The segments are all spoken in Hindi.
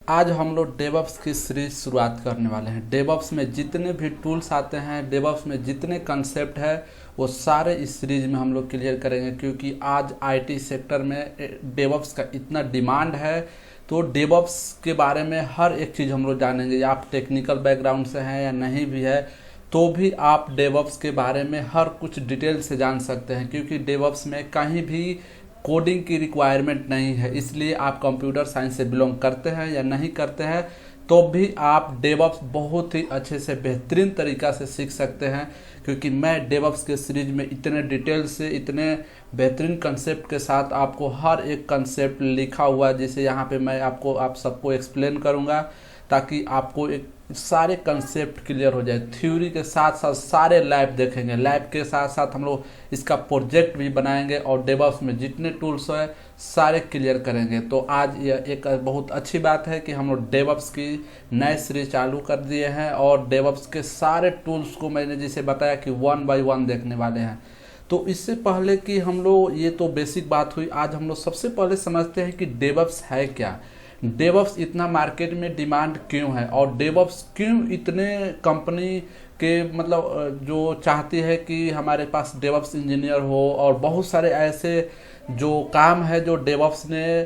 आज हम लोग डेवऑप्स की सीरीज शुरुआत करने वाले हैं। डेवऑप्स में जितने भी टूल्स आते हैं, डेवऑप्स में जितने कंसेप्ट है, वो सारे इस सीरीज में हम लोग क्लियर करेंगे, क्योंकि आज आईटी सेक्टर में डेवऑप्स का इतना डिमांड है। तो डेवऑप्स के बारे में हर एक चीज़ हम लोग जानेंगे। या आप टेक्निकल बैकग्राउंड से हैं या नहीं भी है, तो भी आप डेवऑप्स के बारे में हर कुछ डिटेल से जान सकते हैं, क्योंकि डेवऑप्स में कहीं भी कोडिंग की रिक्वायरमेंट नहीं है। इसलिए आप कंप्यूटर साइंस से बिलोंग करते हैं या नहीं करते हैं, तो भी आप डेवऑप्स बहुत ही अच्छे से बेहतरीन तरीक़ा से सीख सकते हैं, क्योंकि मैं डेवऑप्स के सीरीज में इतने डिटेल से, इतने बेहतरीन कंसेप्ट के साथ आपको हर एक कंसेप्ट लिखा हुआ, जैसे यहाँ पे मैं आप सबको एक्सप्लेन करूँगा, ताकि आपको एक सारे कंसेप्ट क्लियर हो जाए। थ्योरी के साथ साथ सारे लैब देखेंगे, लैब के साथ साथ हम लोग इसका प्रोजेक्ट भी बनाएंगे, और डेवऑप्स में जितने टूल्स हैं सारे क्लियर करेंगे। तो आज यह एक बहुत अच्छी बात है कि हम लोग डेवऑप्स की नए सीरीज चालू कर दिए हैं, और डेवऑप्स के सारे टूल्स को मैंने जैसे बताया कि 1 बाय 1 देखने वाले हैं। तो इससे पहले कि हम लोग, ये तो बेसिक बात हुई, आज हम लोग सबसे पहले समझते हैं कि डेवऑप्स है क्या, डेवऑप्स इतना मार्केट में डिमांड क्यों है, और डेवऑप्स क्यों इतने कंपनी के मतलब जो चाहती है कि हमारे पास डेवऑप्स इंजीनियर हो। और बहुत सारे ऐसे जो काम है जो डेवऑप्स ने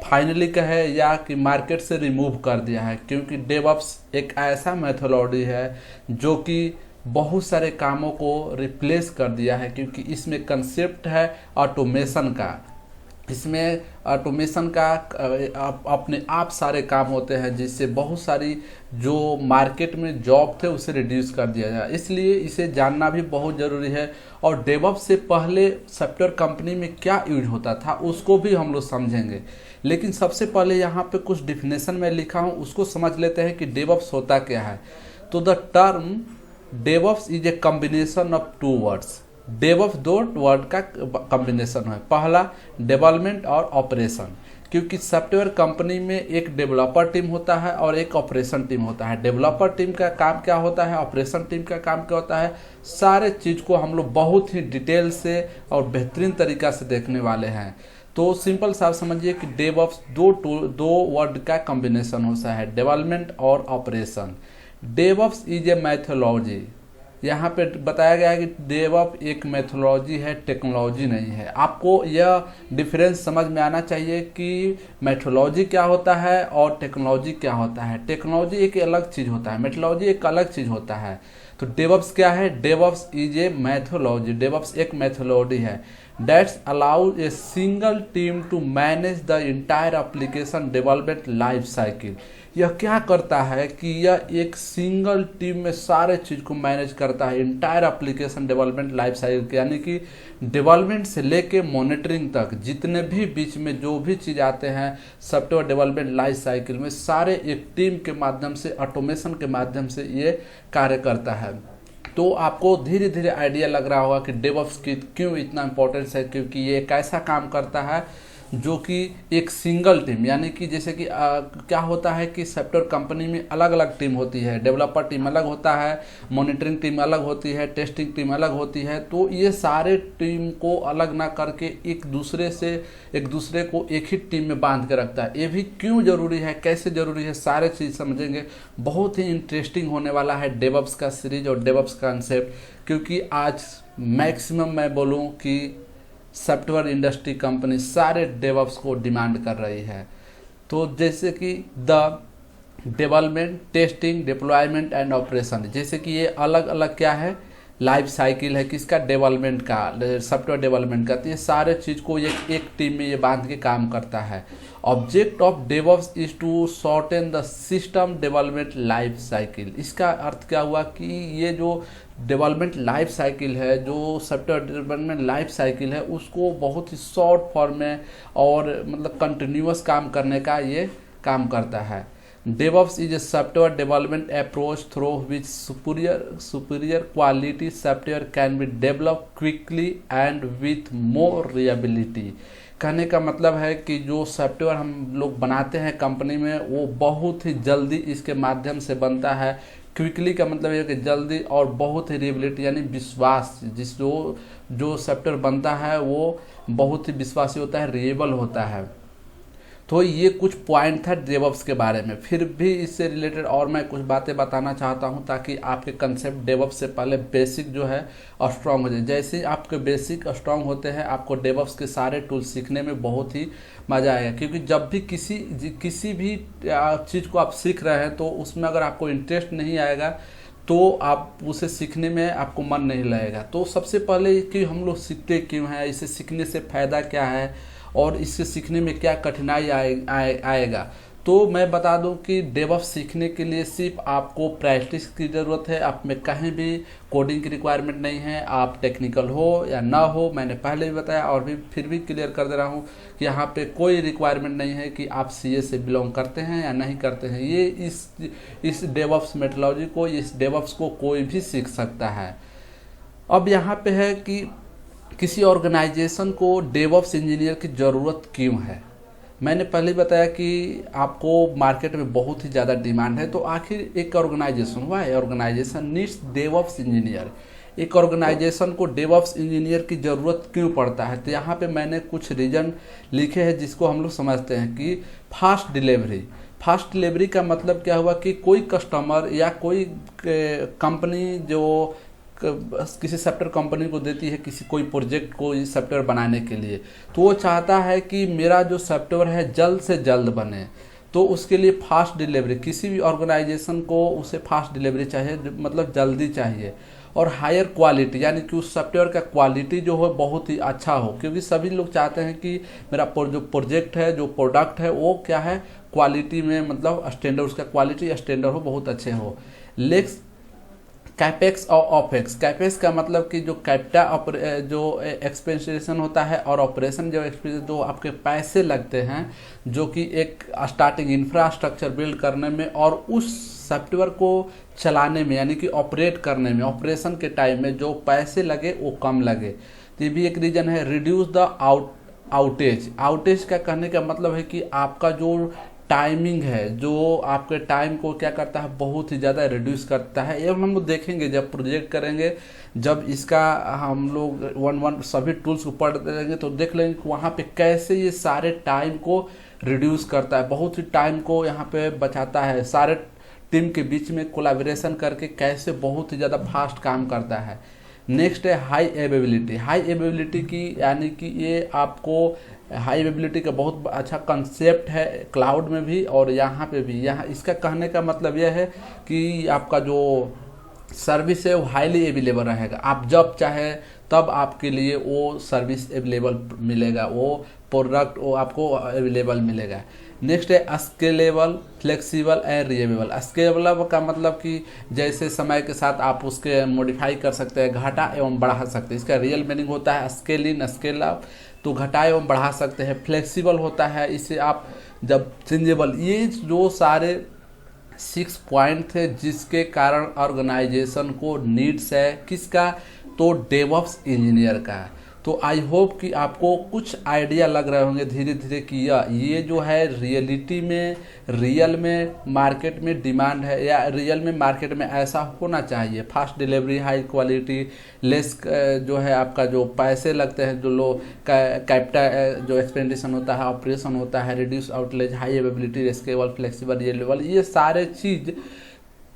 फाइनली कहे या कि मार्केट से रिमूव कर दिया है, क्योंकि डेवऑप्स एक ऐसा मेथोडोलॉजी है जो कि बहुत सारे कामों को रिप्लेस कर दिया है, क्योंकि इसमें कंसेप्ट है ऑटोमेशन का। इसमें ऑटोमेशन का अपने आप सारे काम होते हैं, जिससे बहुत सारी जो मार्केट में जॉब थे उसे रिड्यूस कर दिया जाए। इसलिए इसे जानना भी बहुत ज़रूरी है। और डेवऑप्स से पहले सॉफ्टवेयर कंपनी में क्या यूज होता था उसको भी हम लोग समझेंगे, लेकिन सबसे पहले यहाँ पे कुछ डिफिनेशन में लिखा हूँ, उसको समझ लेते हैं कि डेवऑप्स होता क्या है। तो the term DevOps is a combination of two words. DevOps दो वर्ड का कॉम्बिनेशन है, पहला डेवलपमेंट और ऑपरेशन, क्योंकि सॉफ्टवेयर कंपनी में एक डेवलपर टीम होता है और एक ऑपरेशन टीम होता है। डेवलपर टीम का काम क्या होता है, ऑपरेशन टीम का काम क्या होता है, सारे चीज़ को हम लोग बहुत ही डिटेल से और बेहतरीन तरीक़ा से देखने वाले हैं। तो सिंपल सा समझिए कि डेवऑप्स दो वर्ड का कॉम्बिनेशन होता है, डेवलपमेंट और operation. DevOps is a methodology. यहाँ पे बताया गया है कि डेवऑप्स एक मैथोलॉजी है, टेक्नोलॉजी नहीं है। आपको यह डिफरेंस समझ में आना चाहिए कि मैथोलॉजी क्या होता है और टेक्नोलॉजी क्या होता है। टेक्नोलॉजी एक अलग चीज़ होता है, मैथोलॉजी एक अलग चीज़ होता है। तो डेवऑप्स क्या है, DevOps is a methodology. DevOps एक मैथोलॉजी है that's allows a single team to manage the entire application development life cycle. यह क्या करता है कि यह एक सिंगल टीम में सारे चीज़ को मैनेज करता है, entire application development life cycle, यानी कि डेवलपमेंट से लेके मॉनिटरिंग तक जितने भी बीच में जो भी चीज़ आते हैं सॉफ्टवेयर डेवलपमेंट लाइफ साइकिल में, सारे एक टीम के माध्यम से, ऑटोमेशन के माध्यम से ये कार्य करता है। तो आपको धीरे धीरे आइडिया लग रहा होगा कि डेवऑप्स की क्यों इतना इम्पोर्टेंस है, क्योंकि ये एक ऐसा काम करता है जो कि एक सिंगल टीम, यानी कि जैसे कि क्या होता है कि सॉफ्टवेयर कंपनी में अलग अलग टीम होती है, डेवलपर टीम अलग होता है, मॉनिटरिंग टीम अलग होती है, टेस्टिंग टीम अलग होती है। तो ये सारे टीम को अलग ना करके एक दूसरे को एक ही टीम में बांध के रखता है। ये भी क्यों जरूरी है, कैसे जरूरी है, सारे चीज़ समझेंगे। बहुत ही इंटरेस्टिंग होने वाला है डेवऑप्स का सीरीज और डेवऑप्स का कंसेप्ट, क्योंकि आज मैक्सिमम मैं बोलूँ कि सॉफ्टवेयर इंडस्ट्री कंपनी सारे डेवऑप्स को डिमांड कर रही है। तो जैसे कि the development, testing, deployment and operation, जैसे कि ये अलग अलग क्या है, लाइफ साइकिल है किसका, डेवलपमेंट का, सॉफ्टवेयर डेवलपमेंट का। तो ये सारे चीज़ को एक टीम में ये बांध के काम करता है। Object of DevOps is to shorten the system development life cycle. इसका अर्थ क्या हुआ कि ये जो डेवलपमेंट लाइफ साइकिल है, जो सॉफ्टवेयर डेवलपमेंट लाइफ साइकिल है, उसको बहुत ही शॉर्ट फॉर्म में और मतलब कंटिन्यूअस काम करने का ये काम करता है। DevOps is a software development approach through which superior quality software can be developed quickly and with more reliability। कहने का मतलब है कि जो सॉफ्टवेयर हम लोग बनाते हैं कंपनी में, वो बहुत ही जल्दी इसके माध्यम से बनता है। क्विकली का मतलब है कि जल्दी, और बहुत ही रिलेबिलिटी यानी विश्वास, जो सॉफ्टवेयर बनता है वो बहुत ही विश्वासी होता है, रिएबल होता है। तो ये कुछ पॉइंट था डेवऑप्स के बारे में। फिर भी इससे रिलेटेड और मैं कुछ बातें बताना चाहता हूं ताकि आपके कंसेप्ट डेवऑप्स से पहले बेसिक जो है स्ट्रांग हो जाए। जैसे ही आपके बेसिक स्ट्रांग होते हैं आपको डेवऑप्स के सारे टूल्स सीखने में बहुत ही मज़ा आएगा, क्योंकि जब भी किसी भी चीज़ को आप सीख रहे हैं तो उसमें अगर आपको इंटरेस्ट नहीं आएगा तो आप उसे सीखने में आपको मन नहीं लगेगा। तो सबसे पहले कि हम लोग सीखते क्यों हैं, इसे सीखने से फ़ायदा क्या है और इससे सीखने में क्या कठिनाई आएगा। तो मैं बता दूं कि डेवऑप्स सीखने के लिए सिर्फ आपको प्रैक्टिस की ज़रूरत है। आप में कहीं भी कोडिंग की रिक्वायरमेंट नहीं है, आप टेक्निकल हो या ना हो, मैंने पहले भी बताया और भी फिर भी क्लियर कर दे रहा हूं कि यहाँ पे कोई रिक्वायरमेंट नहीं है कि आप सीए से बिलोंग करते हैं या नहीं करते हैं। ये इस डेवऑप्स मेथोडोलॉजी को, इस डेवऑप्स को कोई भी सीख सकता है। अब यहाँ पे है कि किसी ऑर्गेनाइजेशन को डेवऑप्स इंजीनियर की ज़रूरत क्यों है। मैंने पहले बताया कि आपको मार्केट में बहुत ही ज़्यादा डिमांड है, तो आखिर एक ऑर्गेनाइजेशन हुआ है, ऑर्गेनाइजेशन नीड्स डेवऑप्स इंजीनियर। एक ऑर्गेनाइजेशन को डेवऑप्स इंजीनियर की ज़रूरत क्यों पड़ता है, तो यहाँ पे मैंने कुछ रीज़न लिखे हैं जिसको हम लोग समझते हैं कि फास्ट डिलीवरी। फास्ट डिलीवरी का मतलब क्या हुआ कि कोई कस्टमर या कोई कंपनी जो किसी सॉफ्टवेयर कंपनी को देती है कोई प्रोजेक्ट को इस सॉफ्टवेयर बनाने के लिए, तो वो चाहता है कि मेरा जो सॉफ्टवेयर है जल्द से जल्द बने। तो उसके लिए फास्ट डिलीवरी, किसी भी ऑर्गेनाइजेशन को उसे फास्ट डिलीवरी चाहिए, मतलब जल्दी चाहिए, और हायर क्वालिटी, यानी कि उस सॉफ्टवेयर का क्वालिटी जो है बहुत ही अच्छा हो, क्योंकि सभी लोग चाहते हैं कि मेरा जो प्रोजेक्ट है, जो प्रोडक्ट है, वो क्या है, क्वालिटी में, मतलब स्टैंडर्ड, उसका क्वालिटी स्टैंडर्ड हो, बहुत अच्छे हो। लेक्स कैपेक्स और ऑपेक्स। कैपेक्स का मतलब कि जो जो एक्सपेंसेशन होता है, और ऑपरेशन जो आपके पैसे लगते हैं, जो कि एक स्टार्टिंग इंफ्रास्ट्रक्चर बिल्ड करने में और उस सॉफ्टवेयर को चलाने में, यानी कि ऑपरेट करने में, ऑपरेशन के टाइम में जो पैसे लगे वो कम लगे। तो ये भी एक रीजन है। Reduce the outage. आउटेज का कहने का मतलब है कि आपका जो टाइमिंग है, जो आपके टाइम को क्या करता है, बहुत ही ज़्यादा रिड्यूस करता है। एवं हम लोग देखेंगे जब प्रोजेक्ट करेंगे, जब इसका हम लोग वन सभी टूल्स को पढ़ देंगे तो देख लेंगे कि वहाँ पे कैसे ये सारे टाइम को रिड्यूस करता है, बहुत ही टाइम को यहाँ पे बचाता है। सारे टीम के बीच में कोलैबोरेशन करके कैसे बहुत ही ज़्यादा फास्ट काम करता है। नेक्स्ट है हाई अवेलेबिलिटी। हाई अवेलेबिलिटी की यानी कि ये आपको हाई अवेलेबिलिटी का बहुत अच्छा कंसेप्ट है क्लाउड में भी और यहाँ पे भी। यहाँ इसका कहने का मतलब यह है कि आपका जो सर्विस है वो हाईली अवेलेबल रहेगा, आप जब चाहे तब आपके लिए वो सर्विस अवेलेबल मिलेगा, वो प्रोडक्ट वो आपको अवेलेबल मिलेगा। नेक्स्ट है स्केलेबल, फ्लेक्सिबल एंड रिएबल। स्केलेबल का मतलब कि जैसे समय के साथ आप उसके मॉडिफाई कर सकते हैं, घटा एवं बढ़ा सकते हैं। इसका रियल मीनिंग होता है स्केल इन, स्केल अप, तो घटा एवं बढ़ा सकते हैं। फ्लेक्सिबल होता है, इसे आप जब चेंजेबल। ये जो सारे 6 पॉइंट थे जिसके कारण ऑर्गेनाइजेशन को नीड्स है किसका, तो डेवऑप्स इंजीनियर का। तो आई होप कि आपको कुछ आइडिया लग रहे होंगे धीरे धीरे कि ये जो है रियलिटी में, रियल में मार्केट में डिमांड है, या रियल में मार्केट में ऐसा होना चाहिए। Fast delivery, high quality, less जो है आपका जो पैसे लगते हैं, जो लो कैपिटल जो एक्सपेंडिशन होता है, ऑपरेशन होता है, reduce outlays, high availability, scalable, flexible, reliable, ये सारे चीज़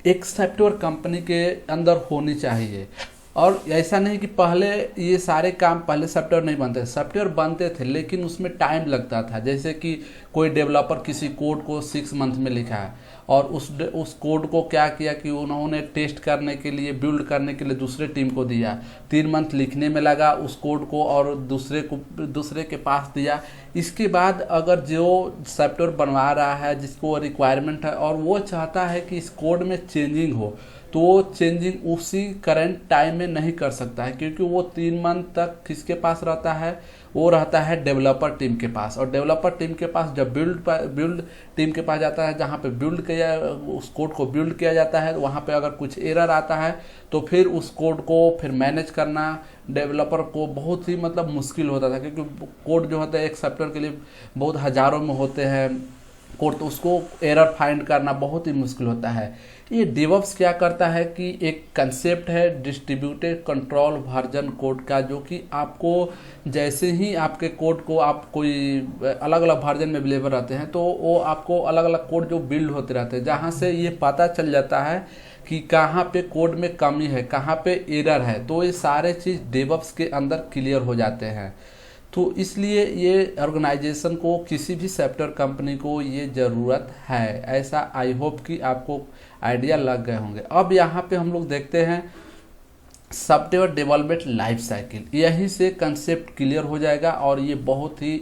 एक सॉफ्टवेयर कंपनी के अंदर होनी चाहिए। और ऐसा नहीं कि पहले ये सारे काम, पहले सॉफ्टवेयर नहीं बनते थे, सॉफ्टवेयर बनते थे लेकिन उसमें टाइम लगता था। जैसे कि कोई डेवलपर किसी कोड को 6 मंथ में लिखा है और उस कोड को क्या किया कि उन्होंने टेस्ट करने के लिए, बिल्ड करने के लिए दूसरे टीम को दिया, 3 मंथ लिखने में लगा उस कोड को और दूसरे के पास दिया। इसके बाद अगर जो सॉफ्टवेयर बनवा रहा है, जिसको रिक्वायरमेंट है और वो चाहता है कि इस कोड में चेंजिंग हो, तो वो चेंजिंग उसी करंट टाइम में नहीं कर सकता है, क्योंकि वो 3 मंथ तक किसके पास रहता है, वो रहता है डेवलपर टीम के पास। और डेवलपर टीम के पास जब बिल्ड टीम के पास जाता है, जहाँ पे बिल्ड किया, उस कोड को बिल्ड किया जाता है, वहाँ पे अगर कुछ एरर आता है तो फिर उस कोड को फिर मैनेज करना डेवलपर को बहुत ही मतलब मुश्किल होता था, क्योंकि कोड जो होता है एक सॉफ्टवेयर के लिए बहुत हज़ारों में होते हैं, कोड, तो उसको एरर फाइंड करना बहुत ही मुश्किल होता है। ये डेवऑप्स क्या करता है कि एक कंसेप्ट है डिस्ट्रीब्यूटेड कंट्रोल वर्जन कोड का, जो कि आपको जैसे ही आपके कोड को आप कोई अलग अलग वर्जन में अवेलेबल रहते हैं, तो वो आपको अलग अलग कोड जो बिल्ड होते रहते हैं, जहाँ से ये पता चल जाता है कि कहाँ पे कोड में कमी है, कहाँ पे एरर है, तो ये सारे चीज़ डेवऑप्स के अंदर क्लियर हो जाते हैं। तो इसलिए ये ऑर्गेनाइजेशन को, किसी भी सॉफ्टवेयर कंपनी को ये ज़रूरत है, ऐसा आई होप कि आपको आइडिया लग गए होंगे। अब यहाँ पे हम लोग देखते हैं सॉफ्टवेयर डेवलपमेंट लाइफ साइकिल, यहीं से कंसेप्ट क्लियर हो जाएगा और ये बहुत ही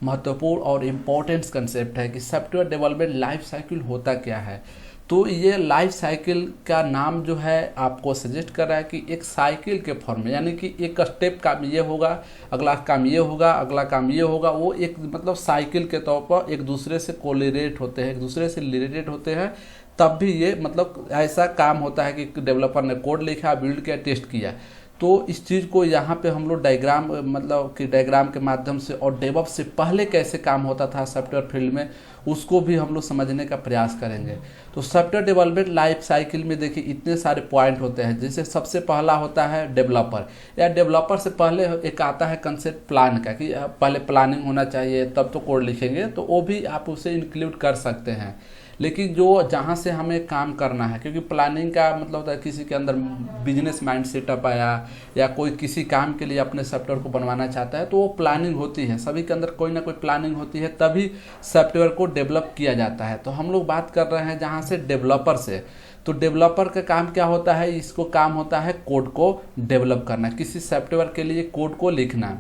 महत्वपूर्ण और इम्पोर्टेंट कंसेप्ट है कि सॉफ्टवेयर डेवलपमेंट लाइफ साइकिल होता क्या है। तो ये लाइफ साइकिल का नाम जो है आपको सजेस्ट कर रहा है कि एक साइकिल के फॉर्म में, यानी कि एक स्टेप काम ये होगा, अगला काम ये होगा, अगला काम ये होगा, वो एक मतलब साइकिल के तौर पर एक दूसरे से कोरिलेट होते हैं, एक दूसरे से रिलेटेड होते हैं, तब भी ये मतलब ऐसा काम होता है कि डेवलपर ने कोड लिखा, बिल्ड किया, टेस्ट किया। तो इस चीज़ को यहाँ पे हम लोग डायग्राम, मतलब कि डायग्राम के माध्यम से और डेवऑप्स से पहले कैसे काम होता था सॉफ्टवेयर फील्ड में, उसको भी हम लोग समझने का प्रयास करेंगे। तो सॉफ्टवेयर डेवलपमेंट लाइफ साइकिल में देखिए इतने सारे पॉइंट होते हैं, जैसे सबसे पहला होता है डेवलपर, या डेवलपर से पहले एक आता है कंसेप्ट प्लान का, कि पहले प्लानिंग होना चाहिए तब तो कोड लिखेंगे, तो वो भी आप उसे इंक्लूड कर सकते हैं। लेकिन जो जहाँ से हमें काम करना है, क्योंकि प्लानिंग का मतलब होता है किसी के अंदर बिजनेस माइंड सेटअप आया, या कोई किसी काम के लिए अपने सॉफ्टवेयर को बनवाना चाहता है, तो वो प्लानिंग होती है, सभी के अंदर कोई ना कोई प्लानिंग होती है, तभी सॉफ्टवेयर को डेवलप किया जाता है। तो हम लोग बात कर रहे हैं जहाँ से डेवलपर से, तो डेवलपर का काम क्या होता है, इसको काम होता है कोड को डेवलप करना, किसी सॉफ्टवेयर के लिए कोड को लिखना,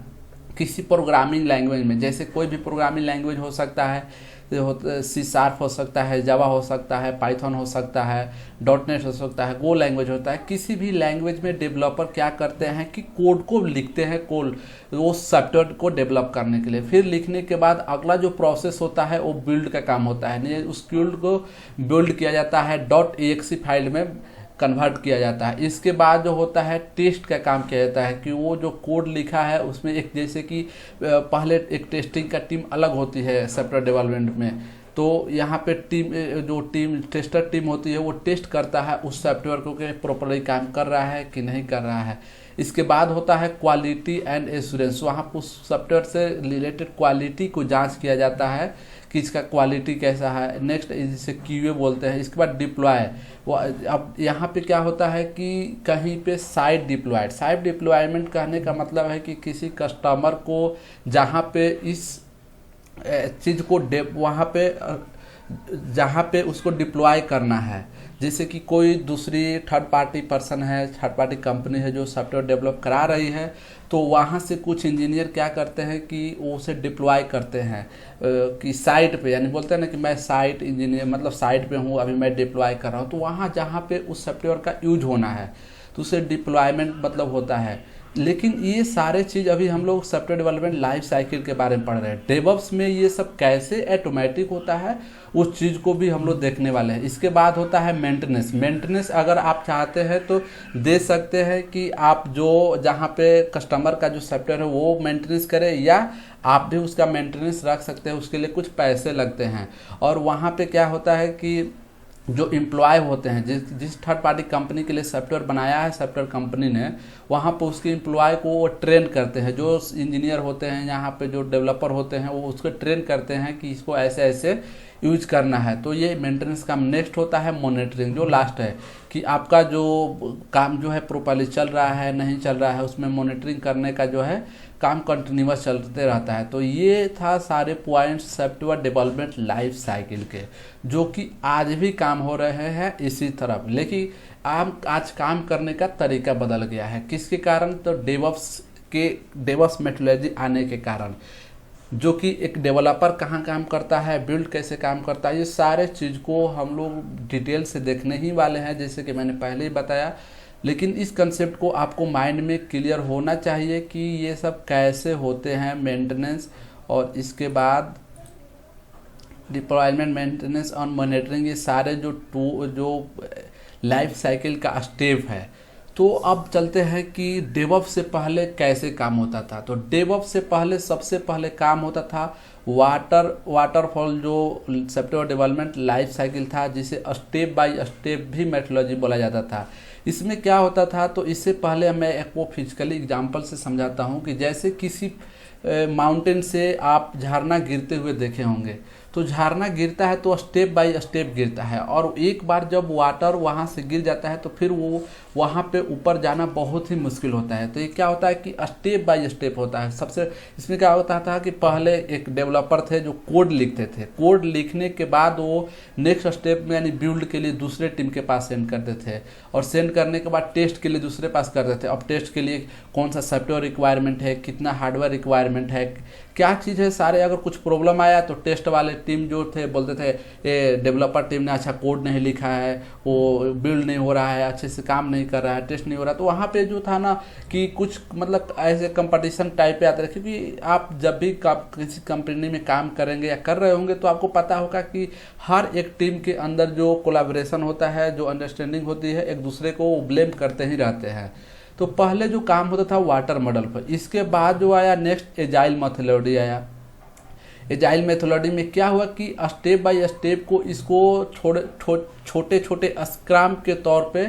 किसी प्रोग्रामिंग लैंग्वेज में, जैसे कोई भी प्रोग्रामिंग लैंग्वेज हो सकता है, C# हो सकता है, जावा हो सकता है, पाइथन हो सकता है, .NET हो सकता है, गो लैंग्वेज होता है। किसी भी लैंग्वेज में डेवलपर क्या करते हैं कि कोड को लिखते हैं, कोड वो सॉफ्टवेयर को डेवलप करने के लिए। फिर लिखने के बाद अगला जो प्रोसेस होता है वो बिल्ड का काम होता है, उस बिल्ड को बिल्ड किया जाता है .exe फाइल में कन्वर्ट किया जाता है। इसके बाद जो होता है टेस्ट का काम किया जाता है, कि वो जो कोड लिखा है उसमें एक, जैसे कि पहले एक टेस्टिंग का टीम अलग होती है सॉफ्टवेयर डेवलपमेंट में, तो यहाँ पे टीम टेस्टर टीम होती है, वो टेस्ट करता है उस सॉफ्टवेयर को कि प्रॉपरली काम कर रहा है कि नहीं कर रहा है। इसके बाद होता है क्वालिटी एंड एश्योरेंस, वहाँ उस सॉफ्टवेयर से रिलेटेड क्वालिटी को जांच किया जाता है कि इसका क्वालिटी कैसा है। नेक्स्ट जिसे QA बोलते हैं। इसके बाद डिप्लॉय, वो अब यहाँ पे क्या होता है कि कहीं पे साइट डिप्लॉयमेंट कहने का मतलब है कि किसी कस्टमर को जहाँ पे इस चीज़ को वहाँ पे जहाँ पे उसको डिप्लॉय करना है, जैसे कि कोई दूसरी थर्ड पार्टी पर्सन है, थर्ड पार्टी कंपनी है जो सॉफ्टवेयर डेवलप करा रही है, तो वहाँ से कुछ इंजीनियर क्या करते हैं कि वो उसे डिप्लॉय करते हैं कि साइट पे, यानी बोलते हैं ना कि मैं साइट इंजीनियर, मतलब साइट पे हूँ, अभी मैं डिप्लॉय कर रहा हूँ, तो वहाँ जहाँ पे उस सॉफ्टवेयर का यूज होना है तो उसे डिप्लॉयमेंट मतलब होता है। लेकिन ये सारे चीज़ अभी हम लोग सॉफ्टवेयर डेवलपमेंट लाइफ साइकिल के बारे में पढ़ रहे हैं। डेवऑप्स में ये सब कैसे ऑटोमेटिक होता है उस चीज़ को भी हम लोग देखने वाले हैं। इसके बाद होता है मेंटेनेंस अगर आप चाहते हैं तो दे सकते हैं कि आप जो जहाँ पे कस्टमर का जो सॉफ्टवेयर है वो मेंटेनेंस करें, या आप भी उसका मेंटेनेंस रख सकते हैं, उसके लिए कुछ पैसे लगते हैं। और वहाँ पे क्या होता है कि जो एम्प्लॉय होते हैं, जिस थर्ड पार्टी कंपनी के लिए सॉफ्टवेयर बनाया है सॉफ्टवेयर कंपनी ने, वहाँ पर उसके एम्प्लॉय को वो ट्रेन करते हैं, जो इंजीनियर होते हैं यहाँ पे, जो डेवलपर होते हैं, वो उसको ट्रेन करते हैं कि इसको ऐसे ऐसे यूज करना है। तो ये मेंटेनेंस का नेक्स्ट होता है मॉनिटरिंग, जो लास्ट है कि आपका जो काम जो है प्रॉपर्ली चल रहा है नहीं चल रहा है, उसमें मॉनिटरिंग करने का जो है काम कंटिन्यूअस चलते रहता है। तो ये था सारे points software development life cycle के, जो कि आज भी काम हो रहे हैं इसी तरफ। लेकिन आज काम करने का तरीका बदल गया है, किसके कारण? तो डेवऑप्स मेथोडोलॉजी आने के कारण, जो कि एक डेवलपर कहाँ काम करता है, बिल्ड कैसे काम करता है, ये सारे चीज़ को हम लोग डिटेल से देखने ही वाले हैं, जैसे कि मैंने पहले ही बताया। लेकिन इस कंसेप्ट को आपको माइंड में क्लियर होना चाहिए कि ये सब कैसे होते हैं, मेंटेनेंस, और इसके बाद डिप्लॉयमेंट, मेंटेनेंस और मॉनिटरिंग, ये सारे जो लाइफ साइकिल का स्टेप है, तो अब चलते हैं कि डेवऑप्स से पहले कैसे काम होता था। तो डेवऑप्स से पहले सबसे पहले काम होता था वाटरफॉल, जो सॉफ्टवेयर डेवलपमेंट लाइफ साइकिल था, जिसे स्टेप बाय स्टेप भी मेथोडोलॉजी बोला जाता था। इसमें क्या होता था, तो इससे पहले मैं एक वो फिजिकली एग्जांपल से समझाता हूँ कि जैसे किसी माउंटेन से आप झरना गिरते हुए देखे होंगे। तो झरना गिरता है तो स्टेप बाय स्टेप गिरता है, और एक बार जब वाटर वहाँ से गिर जाता है तो फिर वो वहाँ पे ऊपर जाना बहुत ही मुश्किल होता है। तो ये क्या होता है कि स्टेप बाय स्टेप होता है। सबसे इसमें क्या होता था कि पहले एक डेवलपर थे जो कोड लिखते थे, कोड लिखने के बाद वो नेक्स्ट स्टेप में यानी बिल्ड के लिए दूसरे टीम के पास सेंड करते थे, और सेंड करने के बाद टेस्ट के लिए दूसरे पास करते थे। अब टेस्ट के लिए कौन सा सॉफ्टवेयर रिक्वायरमेंट है, कितना हार्डवेयर रिक्वायरमेंट है, क्या चीज़ है, सारे अगर कुछ प्रॉब्लम आया तो टेस्ट वाले टीम जो थे बोलते थे ये डेवलपर टीम ने अच्छा कोड नहीं लिखा है, वो बिल्ड नहीं हो रहा है, अच्छे से काम नहीं कर रहा है, टेस्ट नहीं हो रहा। तो वहाँ पे जो था ना कि कुछ मतलब ऐसे कंपटीशन टाइप पे आते रहे, क्योंकि आप जब भी किसी कंपनी में काम करेंगे या कर रहे होंगे तो आपको पता होगा कि हर एक टीम के अंदर जो कोलैबोरेशन होता है, जो अंडरस्टैंडिंग होती है, एक दूसरे को ब्लेम करते ही रहते हैं। तो पहले जो काम होता था वाटर मॉडल पर, इसके बाद जो आया नेक्स्ट एजाइल मेथोडोलॉजी आया। एजाइल मेथोडोलॉजी में क्या हुआ कि स्टेप बाय स्टेप को इसको छोटे छोटे स्क्रम के तौर पे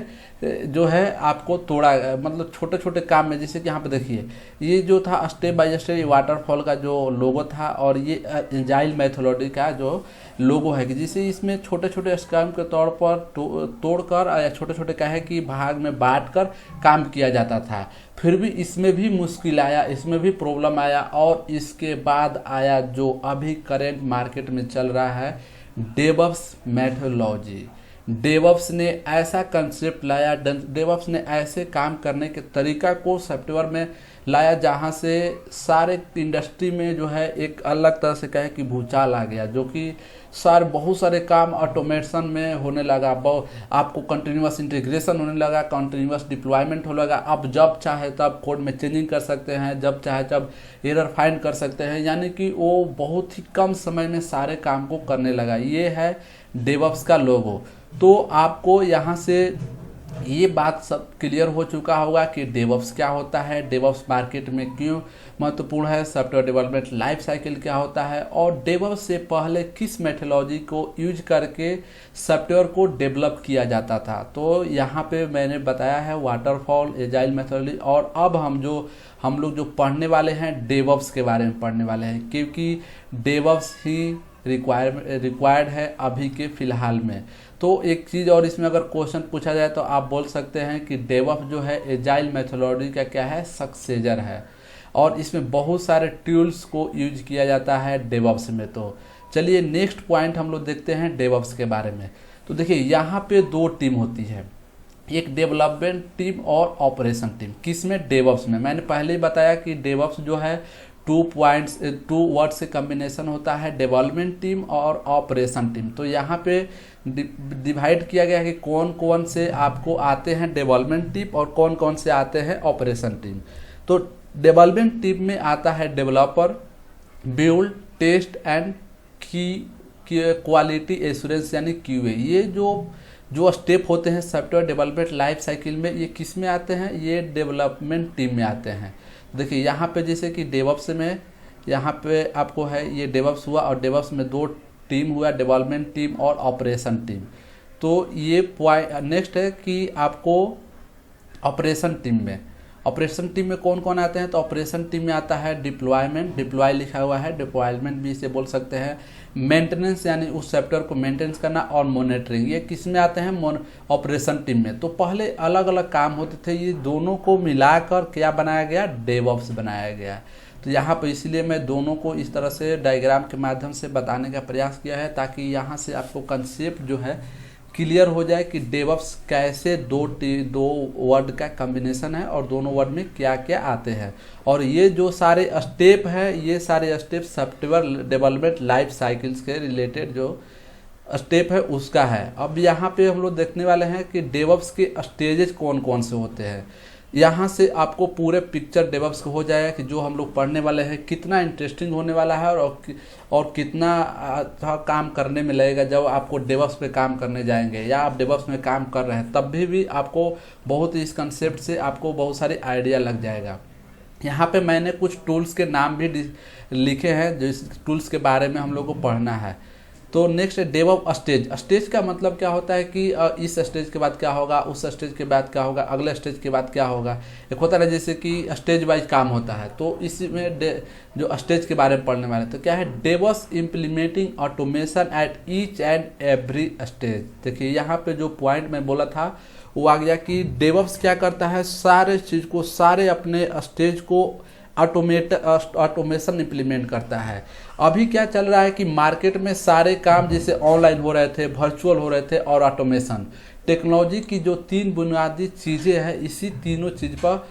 जो है आपको तोड़ा, मतलब छोटे छोटे काम में, जैसे कि यहाँ पे देखिए ये जो था स्टेप बाय स्टेप वाटरफॉल का जो लोगो था, और ये एजाइल मेथोडोलॉजी का जो लोगो है कि जिसे इसमें छोटे छोटे स्क्रम के तौर पर तोड़कर या छोटे छोटे कहे कि भाग में बांट कर काम किया जाता था। फिर भी इसमें भी मुश्किल आया, इसमें भी प्रॉब्लम आया, और इसके बाद आया जो अभी करेंट मार्केट में चल रहा है डेवऑप्स मेथोडोलॉजी। डेवऑप्स ने ऐसा कंसेप्ट लाया, डेवऑप्स ने ऐसे काम करने के तरीका को सॉफ्टवेयर में लाया जहां से सारे इंडस्ट्री में जो है एक अलग तरह से कहे कि भूचाल आ गया, जो कि बहुत सारे काम ऑटोमेशन में होने लगा, आपको कंटिन्यूअस इंटीग्रेशन होने लगा, कंटिन्यूअस डिप्लॉयमेंट होने लगा। आप जब चाहे तब कोड में चेंजिंग कर सकते हैं, जब चाहे तब एरर फाइंड कर सकते हैं, यानी कि वो बहुत ही कम समय में सारे काम को करने लगा। ये है डेवऑप्स का लोगो। तो आपको यहाँ से ये बात सब क्लियर हो चुका होगा कि डेवऑप्स क्या होता है, डेवऑप्स मार्केट में क्यों महत्वपूर्ण है, सॉफ्टवेयर डेवलपमेंट लाइफ साइकिल क्या होता है, और डेवऑप्स से पहले किस मेथोडोलॉजी को यूज करके सॉफ्टवेयर को डेवलप किया जाता था। तो यहाँ पे मैंने बताया है वाटरफॉल, एजाइल मेथोडोलॉजी, और अब हम लोग जो पढ़ने वाले हैं डेवऑप्स के बारे में पढ़ने वाले हैं, क्योंकि डेवऑप्स ही रिक्वायर्ड है अभी के फिलहाल में। तो एक चीज़ और इसमें अगर क्वेश्चन पूछा जाए तो आप बोल सकते हैं कि डेवऑप्स जो है एजाइल मेथोडोलॉजी का क्या है, सक्सेसर है, और इसमें बहुत सारे टूल्स को यूज किया जाता है डेवऑप्स में। तो चलिए नेक्स्ट पॉइंट हम लोग देखते हैं डेवऑप्स के बारे में। तो देखिए यहाँ पे दो टीम होती है, एक डेवलपमेंट टीम और ऑपरेशन टीम। किसमें, डेवऑप्स में। मैंने पहले ही बताया कि डेवऑप्स जो है टू वर्ड से कॉम्बिनेशन होता है, डेवलपमेंट टीम और ऑपरेशन टीम। तो यहाँ पे डिवाइड किया गया है कि कौन कौन से आपको आते हैं डेवलपमेंट टीम और कौन कौन से आते हैं ऑपरेशन टीम। तो डेवलपमेंट टीम में आता है developer, build, test and quality assurance यानी QA। ये जो स्टेप होते हैं सॉफ्टवेयर डेवलपमेंट लाइफ साइकिल में, ये किस में आते हैं, ये डेवलपमेंट टीम में आते हैं। देखिए यहाँ पे जैसे कि डेवऑप्स में यहाँ पे आपको है ये डेवऑप्स हुआ, और डेवऑप्स में दो टीम हुआ, डेवलपमेंट टीम और ऑपरेशन टीम। तो ये पॉइंट नेक्स्ट है कि आपको ऑपरेशन टीम में कौन कौन आते हैं। तो ऑपरेशन टीम में आता है डिप्लॉयमेंट, डिप्लॉय लिखा हुआ है, डिप्लॉयमेंट भी इसे बोल सकते हैं, मेंटेनेंस यानी उस सॉफ्टवेयर को मेंटेनेंस करना, और मॉनिटरिंग, ये किस में आते हैं, ऑपरेशन टीम में। तो पहले अलग अलग काम होते थे, ये दोनों को मिलाकर क्या बनाया गया, डेवऑप्स बनाया गया। तो यहाँ पर इसलिए मैं दोनों को इस तरह से डायग्राम के माध्यम से बताने का प्रयास किया है, ताकि यहाँ से आपको कंसेप्ट जो है क्लियर हो जाए कि डेवऑप्स कैसे दो वर्ड का कॉम्बिनेशन है और दोनों वर्ड में क्या क्या आते हैं। और ये जो सारे स्टेप है, ये सारे step software development life cycles के रिलेटेड जो स्टेप है उसका है। अब यहाँ पे हम लोग देखने वाले हैं कि डेवऑप्स के स्टेजेस कौन कौन से होते हैं। यहाँ से आपको पूरे पिक्चर डेवलप्स हो जाएगा कि जो हम लोग पढ़ने वाले हैं कितना इंटरेस्टिंग होने वाला है और कितना अच्छा काम करने में लगेगा जब आपको डेवलप्स पे काम करने जाएंगे या आप डेवलप्स में काम कर रहे हैं तब भी आपको बहुत इस कंसेप्ट से आपको बहुत सारे आइडिया लग जाएगा। यहाँ पे मैंने कुछ टूल्स के नाम भी लिखे हैं जो इस टूल्स के बारे में हम लोग को पढ़ना है। तो नेक्स्ट है डेवऑप्स स्टेज। स्टेज का मतलब क्या होता है कि इस स्टेज के बाद क्या होगा, उस स्टेज के बाद क्या होगा, अगले स्टेज के बाद क्या होगा। एक होता है जैसे कि स्टेज वाइज काम होता है, तो इसमें जो स्टेज के बारे में पढ़ने वाले तो क्या है, DevOps implementing automation at each and every stage. देखिए यहाँ पे जो पॉइंट मैं बोला था वो आ गया कि डेवऑप्स क्या करता है, सारे चीज़ को, सारे अपने स्टेज को ऑटोमेशन इम्प्लीमेंट करता है। अभी क्या चल रहा है कि मार्केट में सारे काम जैसे ऑनलाइन हो रहे थे, वर्चुअल हो रहे थे और ऑटोमेशन, टेक्नोलॉजी की जो तीन बुनियादी चीज़ें हैं इसी तीनों चीज़ पर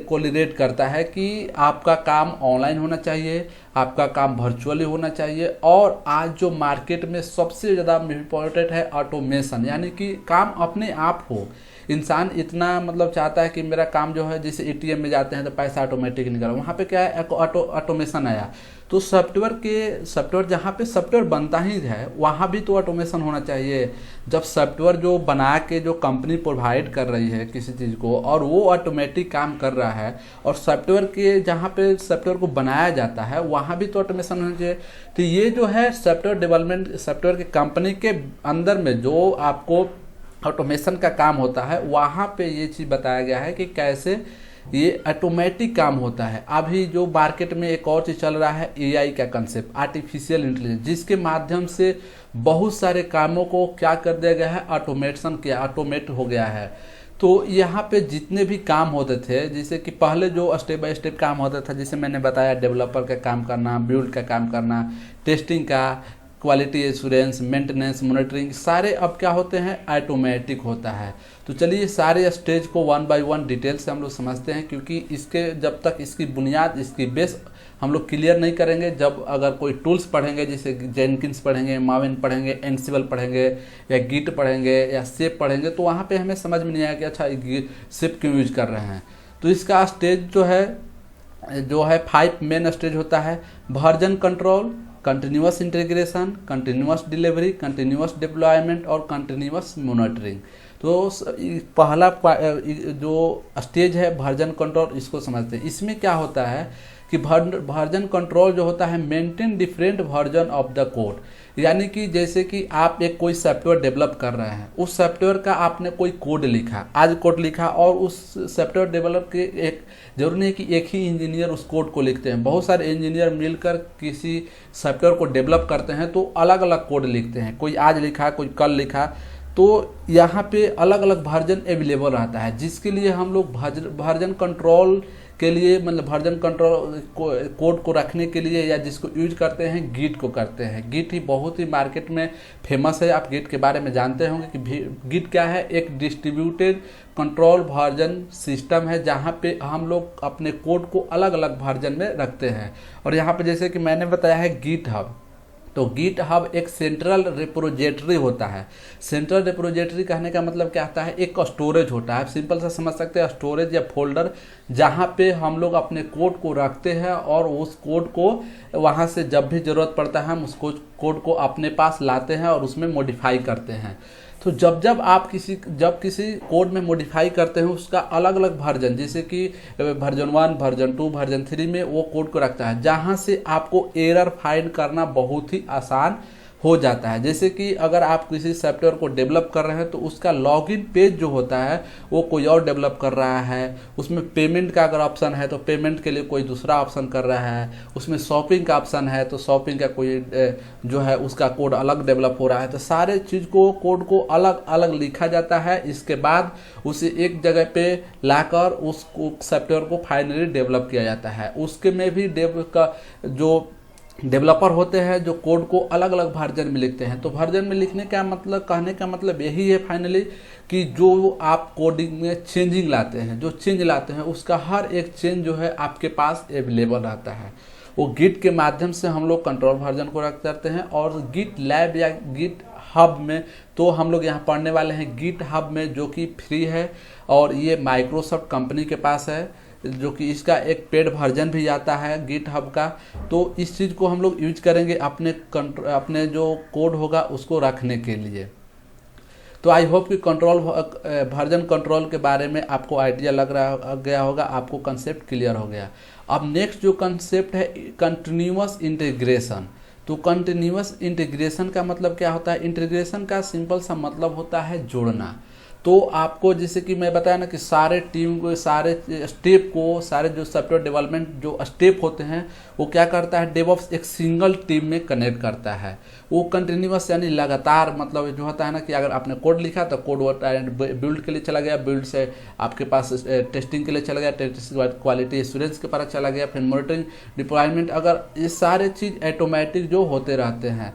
कोरिलेट करता है कि आपका काम ऑनलाइन होना चाहिए, आपका काम वर्चुअली होना चाहिए, और आज जो मार्केट में सबसे ज़्यादा इम्पोर्टेंट है ऑटोमेशन, यानी कि काम अपने आप हो। इंसान इतना मतलब चाहता है कि मेरा काम जो है, जैसे एटीएम में जाते हैं तो पैसा ऑटोमेटिक निकल, वहाँ पे क्या है, ऑटोमेशन आया। तो सॉफ्टवेयर जहाँ पे सॉफ्टवेयर बनता ही है वहाँ भी तो ऑटोमेशन होना चाहिए। जब सॉफ्टवेयर जो बना के जो कंपनी प्रोवाइड कर रही है किसी चीज़ को और वो ऑटोमेटिक काम कर रहा है, और सॉफ्टवेयर के जहाँ पे सॉफ्टवेयर को बनाया जाता है वहाँ भी तो ऑटोमेशन होना चाहिए। तो ये जो है सॉफ्टवेयर डेवलपमेंट, सॉफ्टवेयर की कंपनी के अंदर में जो आपको ऑटोमेशन का काम होता है वहाँ पे ये चीज़ बताया गया है कि कैसे ये ऑटोमेटिक काम होता है। अभी जो मार्केट में एक और चीज़ चल रहा है एआई का कंसेप्ट, आर्टिफिशियल इंटेलिजेंस, जिसके माध्यम से बहुत सारे कामों को क्या कर दिया गया है, ऑटोमेट हो गया है। तो यहाँ पे जितने भी काम होते थे, जैसे कि पहले जो स्टेप बाय स्टेप काम होता था, जैसे मैंने बताया डेवलपर का काम करना, बिल्ड का काम करना, टेस्टिंग का, क्वालिटी एश्योरेंस, मेंटेनेंस, मॉनिटरिंग, सारे अब क्या होते हैं, ऑटोमेटिक होता है। तो चलिए सारे स्टेज को वन बाय वन डिटेल से हम लोग समझते हैं, क्योंकि इसके जब तक इसकी बुनियाद, इसकी बेस हम लोग क्लियर नहीं करेंगे, जब अगर कोई टूल्स पढ़ेंगे, जैसे जेनकिंस पढ़ेंगे, माविन पढ़ेंगे, एंसिबल पढ़ेंगे या गिट पढ़ेंगे या सेप पढ़ेंगे, तो वहाँ पे हमें समझ में नहीं आया कि अच्छा सेप क्यों यूज कर रहे हैं। तो इसका स्टेज जो है 5 मेन स्टेज होता है। Version control, continuous integration, continuous delivery, continuous deployment और कंटिन्यूअस मॉनिटरिंग। तो पहला जो स्टेज है वर्जन कंट्रोल, इसको समझते हैं। इसमें क्या होता है कि वर्जन कंट्रोल जो होता है, maintain different version of the code, यानी कि जैसे कि आप एक कोई सॉफ्टवेयर डेवलप कर रहे हैं, उस सॉफ्टवेयर का आपने कोई कोड लिखा, आज कोड लिखा, और उस सॉफ्टवेयर डेवलप के एक जरूरी नहीं कि एक ही इंजीनियर उस कोड को लिखते हैं, बहुत सारे इंजीनियर मिलकर किसी सॉफ्टवेयर को डेवलप करते हैं तो अलग अलग कोड लिखते हैं, कोई आज लिखा, कोई कल लिखा। तो यहाँ पे अलग अलग वर्जन अवेलेबल रहता है, जिसके लिए हम लोग वर्जन कंट्रोल के लिए, मतलब वर्जन कंट्रोल कोड को रखने के लिए या जिसको यूज करते हैं, गिट को करते हैं। गिट ही बहुत ही मार्केट में फेमस है, आप गिट के बारे में जानते होंगे कि गिट क्या है, एक डिस्ट्रीब्यूटेड कंट्रोल वर्जन सिस्टम है जहाँ पे हम लोग अपने कोड को अलग अलग वर्जन में रखते हैं। और यहाँ पे जैसे कि मैंने बताया है गिट हब, तो गिट हब एक सेंट्रल रिपोजिटरी होता है। सेंट्रल रिपोजिटरी कहने का मतलब क्या होता है, एक स्टोरेज होता है, सिंपल सा समझ सकते हैं, स्टोरेज या फोल्डर, जहाँ पे हम लोग अपने कोड को रखते हैं और उस कोड को वहाँ से जब भी ज़रूरत पड़ता है हम उस कोड को अपने पास लाते हैं और उसमें मॉडिफाई करते हैं। तो जब आप किसी कोड में मॉडिफाई करते हैं उसका अलग अलग वर्जन, जैसे कि वर्जन 1, वर्जन 2, वर्जन 3 में वो कोड को रखता है, जहाँ से आपको एरर फाइंड करना बहुत ही आसान हो जाता है। जैसे कि अगर आप किसी सॉफ्टवेयर को डेवलप कर रहे हैं तो उसका लॉगिन पेज जो होता है वो कोई और डेवलप कर रहा है, उसमें पेमेंट का अगर ऑप्शन है तो पेमेंट के लिए कोई दूसरा ऑप्शन कर रहा है, उसमें शॉपिंग का ऑप्शन है तो शॉपिंग का कोई जो है उसका कोड अलग डेवलप हो रहा है। तो सारे चीज़ को, कोड को अलग अलग लिखा जाता है, इसके बाद उसे एक जगह पे लाकर उस सॉफ्टवेयर को फाइनली डेवलप किया जाता है। उसके में भी जो डेवलपर होते हैं जो कोड को अलग अलग वर्जन में लिखते हैं। तो वर्जन में लिखने का मतलब, कहने का मतलब यही है फाइनली कि जो आप कोडिंग में चेंजिंग लाते हैं, जो चेंज लाते हैं उसका हर एक चेंज जो है आपके पास अवेलेबल रहता है। वो गिट के माध्यम से हम लोग कंट्रोल वर्जन को रख करते हैं, और गिट लैब या गिट हब में, तो हम लोग यहाँ पढ़ने वाले हैं गिट हब में, जो कि फ्री है और ये माइक्रोसॉफ्ट कंपनी के पास है, जो कि इसका एक पेड वर्जन भी आता है गिट हब का। तो इस चीज़ को हम लोग यूज करेंगे अपने जो कोड होगा उसको रखने के लिए। तो आई होप कि वर्जन कंट्रोल के बारे में आपको आइडिया लग रहा गया होगा, आपको कंसेप्ट क्लियर हो गया। अब नेक्स्ट जो कंसेप्ट है कंटिन्यूअस इंटीग्रेशन। तो कंटिन्यूअस इंटीग्रेशन का मतलब क्या होता है? इंटीग्रेशन का सिंपल सा मतलब होता है जोड़ना। तो आपको जैसे कि मैं बताया ना कि सारे टीम को, सारे स्टेप को, सारे जो सॉफ्टवेयर डेवलपमेंट जो स्टेप होते हैं वो क्या करता है, डेवऑप्स एक सिंगल टीम में कनेक्ट करता है। वो कंटिन्यूअस यानी लगातार, मतलब जो होता है ना कि अगर आपने कोड लिखा तो कोड बिल्ड के लिए चला गया, बिल्ड से आपके पास टेस्टिंग के लिए चला गया, टेस्टिंग क्वालिटी एश्योरेंस के पर चला गया, फिर मॉनिटरिंग, डिप्लॉयमेंट, अगर ये सारे चीज़ ऑटोमेटिक जो होते रहते हैं।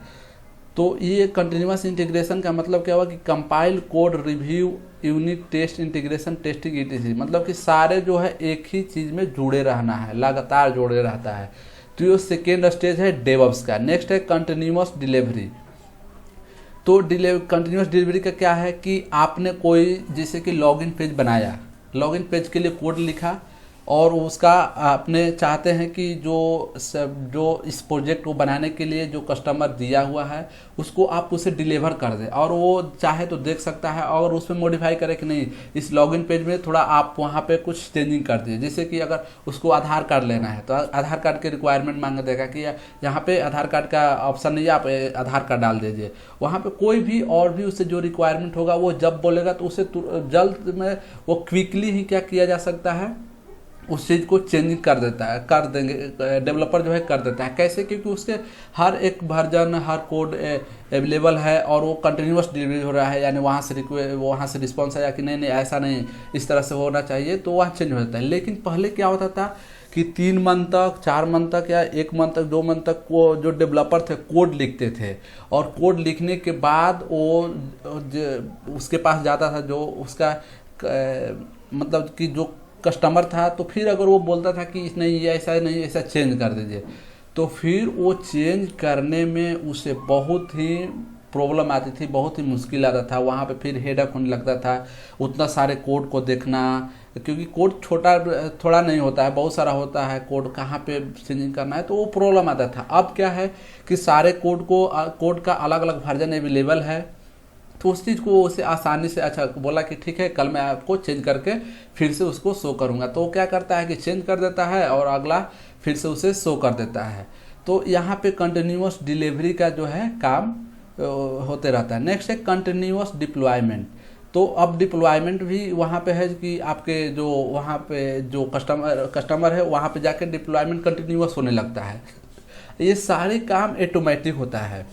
तो ये कंटिन्यूअस इंटीग्रेशन का मतलब क्या हुआ कि compile, code, review, unit test, integration, testing, etc, मतलब कि सारे जो है एक ही चीज़ में जुड़े रहना है, लगातार जुड़े रहता है। तो ये सेकेंड स्टेज है डेवऑप्स का। नेक्स्ट है कंटिन्यूअस डिलीवरी। तो कंटिन्यूअस डिलीवरी का क्या है कि आपने कोई जैसे कि लॉगिन पेज बनाया, लॉगिन पेज के लिए कोड लिखा और उसका आपने चाहते हैं कि जो इस प्रोजेक्ट को बनाने के लिए जो कस्टमर दिया हुआ है उसको आप उसे डिलीवर कर दें, और वो चाहे तो देख सकता है और उसमें मॉडिफाई करे कि नहीं, इस लॉगिन पेज में थोड़ा आप वहाँ पे कुछ चेंजिंग कर दीजिए। जैसे कि अगर उसको आधार कार्ड लेना है तो आधार कार्ड के रिक्वायरमेंट मांग देगा कि यहाँ पे आधार कार्ड का ऑप्शन नहीं है, आप आधार कार्ड डाल दीजिए। वहाँ पे कोई भी और भी उससे जो रिक्वायरमेंट होगा वो जब बोलेगा तो उसे जल्द में वो क्विकली ही क्या किया जा सकता है, उस चीज़ को चेंज कर देता है, कर देंगे डेवलपर जो है कर देता है। कैसे? क्योंकि उसके हर एक वर्जन, हर कोड अवेलेबल है और वो कंटिन्यूअस डिलीवरी हो रहा है, यानी वहाँ से रिस्पॉन्स आया कि नहीं नहीं ऐसा नहीं, इस तरह से होना चाहिए, तो वह चेंज हो जाता है। लेकिन पहले क्या होता था कि 3 मंथ तक, 4 मंथ तक या 1 मंथ तक, 2 मंथ तक वो जो डेवलपर थे कोड लिखते थे, और कोड लिखने के बाद वो उसके पास जाता था जो उसका मतलब कि जो कस्टमर था, तो फिर अगर वो बोलता था कि नहीं ये ऐसा नहीं, ऐसा चेंज कर दीजिए, तो फिर वो चेंज करने में उसे बहुत ही प्रॉब्लम आती थी, बहुत ही मुश्किल आता था। वहाँ पे फिर हेडेक होने लगता था, उतना सारे कोड को देखना, क्योंकि कोड थोड़ा नहीं होता है, बहुत सारा होता है कोड, कहाँ पे चेंजिंग करना है, तो वो प्रॉब्लम आता था। अब क्या है कि सारे कोड का अलग अलग वर्जन अवेलेबल है, तो उस चीज़ को उसे आसानी से, अच्छा बोला कि ठीक है कल मैं आपको चेंज करके फिर से उसको शो करूँगा, तो वो क्या करता है कि चेंज कर देता है और अगला फिर से उसे शो कर देता है। तो यहाँ पे कंटिन्यूअस डिलीवरी का जो है काम होते रहता है। नेक्स्ट है कंटिन्यूअस डिप्लॉयमेंट। तो अब डिप्लॉयमेंट भी वहाँ पे है कि आपके जो वहाँ पे जो कस्टमर है वहाँ पे जाके डिप्लॉयमेंट कंटिन्यूअस होने लगता है। ये सारे काम ऑटोमेटिक होता है।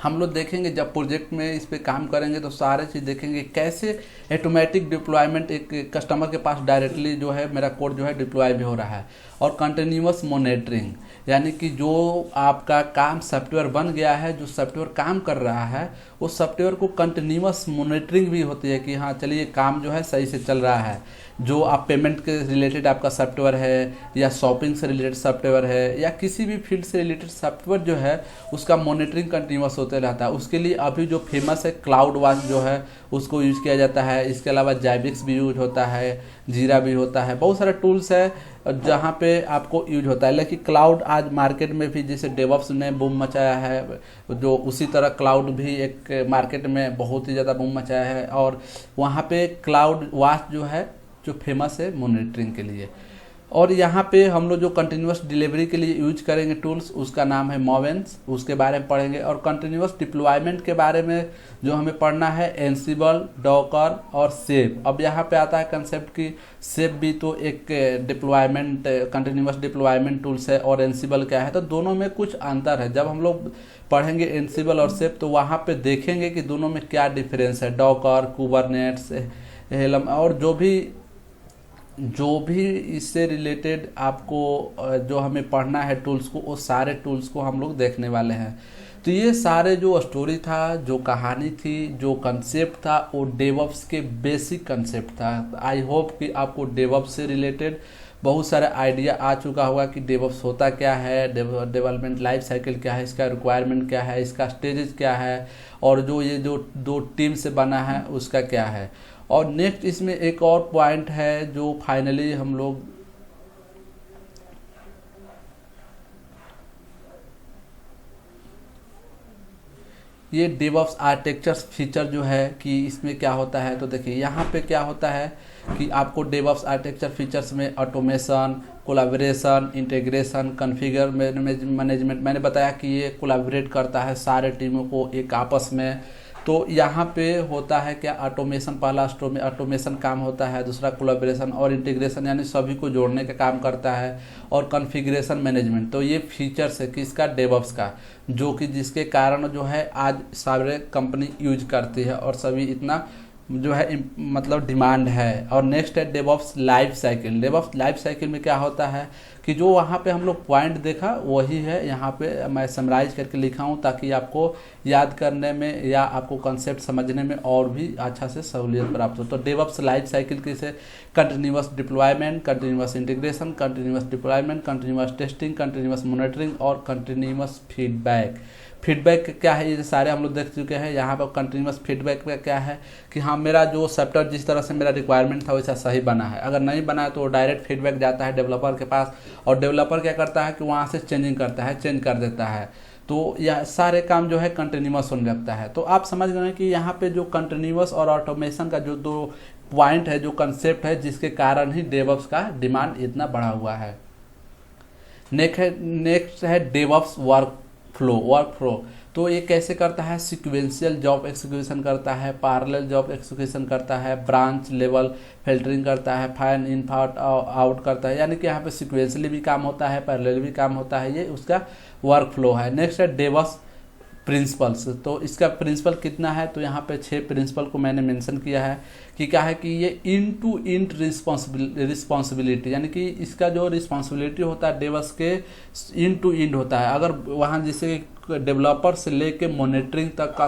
हम लोग देखेंगे जब प्रोजेक्ट में इस पे काम करेंगे तो सारे चीज़ देखेंगे कैसे ऑटोमेटिक डिप्लॉयमेंट एक कस्टमर के पास डायरेक्टली जो है मेरा कोड जो है डिप्लॉय भी हो रहा है। और कंटिन्यूअस मॉनिटरिंग, यानी कि जो आपका काम सॉफ्टवेयर बन गया है, जो सॉफ्टवेयर काम कर रहा है, उस सॉफ्टवेयर को कंटिन्यूअस मॉनिटरिंग भी होती है कि हाँ चलिए काम जो है सही से चल रहा है। जो आप पेमेंट के रिलेटेड आपका सॉफ्टवेयर है, या शॉपिंग से रिलेटेड सॉफ्टवेयर है, या किसी भी फील्ड से रिलेटेड सॉफ्टवेयर जो है उसका मॉनिटरिंग कंटिन्यूअस होते रहता है। उसके लिए अभी जो फेमस है क्लाउड वॉच जो है उसको यूज़ किया जाता है। इसके अलावा जाइबिक्स भी यूज होता है, जीरा भी होता है, बहुत सारे टूल्स है जहाँ पे आपको यूज होता है। लेकिन क्लाउड आज मार्केट में भी, जैसे डेवऑप्स ने बूम मचाया है, जो उसी तरह क्लाउड भी एक मार्केट में बहुत ही ज़्यादा बूम मचाया है। और वहाँ पे क्लाउड वॉच जो है जो फेमस है मॉनिटरिंग के लिए। और यहाँ पे हम लोग जो कंटिन्यूअस डिलीवरी के लिए यूज करेंगे टूल्स, उसका नाम है मोवेंस, उसके बारे में पढ़ेंगे। और कंटिन्यूअस डिप्लॉयमेंट के बारे में जो हमें पढ़ना है एंसिबल, डॉकर और सेव। अब यहाँ पे आता है कंसेप्ट कि सेव भी तो एक डिप्लॉयमेंट, कंटिन्यूअस डिप्लॉयमेंट टूल्स है, और एंसिबल क्या है, तो दोनों में कुछ अंतर है। जब हम लोग पढ़ेंगे एंसिबल और सेव तो वहाँ पे देखेंगे कि दोनों में क्या डिफरेंस है। डॉकर, कुबरनेट्स, हेलम और जो भी इससे रिलेटेड आपको जो हमें पढ़ना है टूल्स को, वो सारे टूल्स को हम लोग देखने वाले हैं। तो ये सारे जो स्टोरी था, जो कहानी थी, जो कंसेप्ट था, वो डेवऑप्स के बेसिक कंसेप्ट था। आई होप कि आपको डेवऑप्स से रिलेटेड बहुत सारे आइडिया आ चुका होगा कि डेवऑप्स होता क्या है, डेवलपमेंट लाइफ साइकिल क्या है, इसका रिक्वायरमेंट क्या है, इसका स्टेजेस क्या है, और जो ये जो दो टीम से बना है उसका क्या है। और नेक्स्ट इसमें एक और पॉइंट है जो फाइनली हम लोग ये डेवऑप्स आर्किटेक्चर फीचर जो है कि इसमें क्या होता है, तो देखिए यहाँ पे क्या होता है कि आपको डेवऑप्स आर्किटेक्चर फीचर्स में automation, collaboration, integration, configure management, मैंने बताया कि ये कोलैबोरेट करता है सारे टीमों को एक आपस में। तो यहाँ पे होता है क्या, ऑटोमेशन, पहला ऑटोमेशन काम होता है, दूसरा कोलैबोरेशन और इंटीग्रेशन यानी सभी को जोड़ने का काम करता है, और कॉन्फ़िगरेशन मैनेजमेंट। तो ये फीचर्स है किसका, डेवऑप्स का, जो कि जिसके कारण जो है आज सारे कंपनी यूज करती है और सभी इतना जो है मतलब डिमांड है। और नेक्स्ट है DevOps life cycle. DevOps life cycle में क्या होता है कि जो वहाँ पे हम लोग पॉइंट देखा वही है यहाँ पे मैं समराइज करके लिखा हूँ, ताकि आपको याद करने में या आपको कॉन्सेप्ट समझने में और भी अच्छा से सहूलियत प्राप्त हो। तो डेवऑप्स लाइफ साइकिल किसे, continuous deployment, continuous integration, continuous deployment, continuous testing, continuous monitoring और कंटिन्यूअस फीडबैक। फीडबैक क्या है, ये सारे हम लोग देख चुके हैं। यहाँ पर कंटिन्यूअस फीडबैक का क्या है कि हाँ मेरा जो सॉफ्टवेयर जिस तरह से मेरा रिक्वायरमेंट था वैसा सही बना है, अगर नहीं बना है तो डायरेक्ट फीडबैक जाता है डेवलपर के पास, और डेवलपर क्या करता है कि वहाँ से चेंजिंग करता है, चेंज कर देता है। तो यह सारे काम जो है कंटिन्यूअस होने लगता है। तो आप समझ गए कि यहाँ पे जो कंटिन्यूअस और ऑटोमेशन का जो दो पॉइंट है, जो कंसेप्ट है, जिसके कारण ही डेवऑप्स का डिमांड इतना बढ़ा हुआ है। नेक्स्ट है डेवऑप्स वर्कफ्लो। तो ये कैसे करता है, सिक्वेंशियल जॉब एक्सिक्यूशन करता है, पैरेलल जॉब एक्सिक्यूशन करता है, ब्रांच लेवल फिल्टरिंग करता है, फाइन इन आउट करता है, यानी कि यहाँ पे सिक्वेंशियली भी काम होता है, पैरेलल भी काम होता है, ये उसका वर्कफ्लो है। नेक्स्ट है डेवऑप्स प्रिंसिपल्स। तो इसका प्रिंसिपल कितना है, तो यहाँ पे 6 प्रिंसिपल को मैंने मेंशन किया है कि क्या है कि ये इन टू इंट रिस्पॉन्सिबिलिटी, यानी कि इसका जो रिस्पॉन्सिबिलिटी होता है डेवऑप्स के इन टू इंट होता है। अगर वहाँ जैसे डेवलपर से लेके मॉनिटरिंग तक का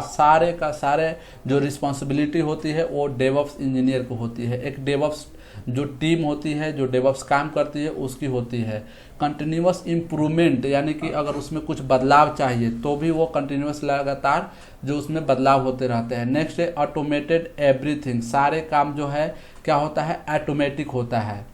सारे जो रिस्पॉन्सिबिलिटी होती है वो डेवऑप्स इंजीनियर को होती है। एक डेवऑप्स जो टीम होती है, जो डेवऑप्स काम करती है, उसकी होती है। कंटिन्यूअस इम्प्रूवमेंट, यानी कि अगर उसमें कुछ बदलाव चाहिए तो भी वो कंटिन्यूअस लगातार जो उसमें बदलाव होते रहते हैं। नेक्स्ट है ऑटोमेटेड एवरीथिंग, सारे काम जो है क्या होता है, ऑटोमेटिक होता है।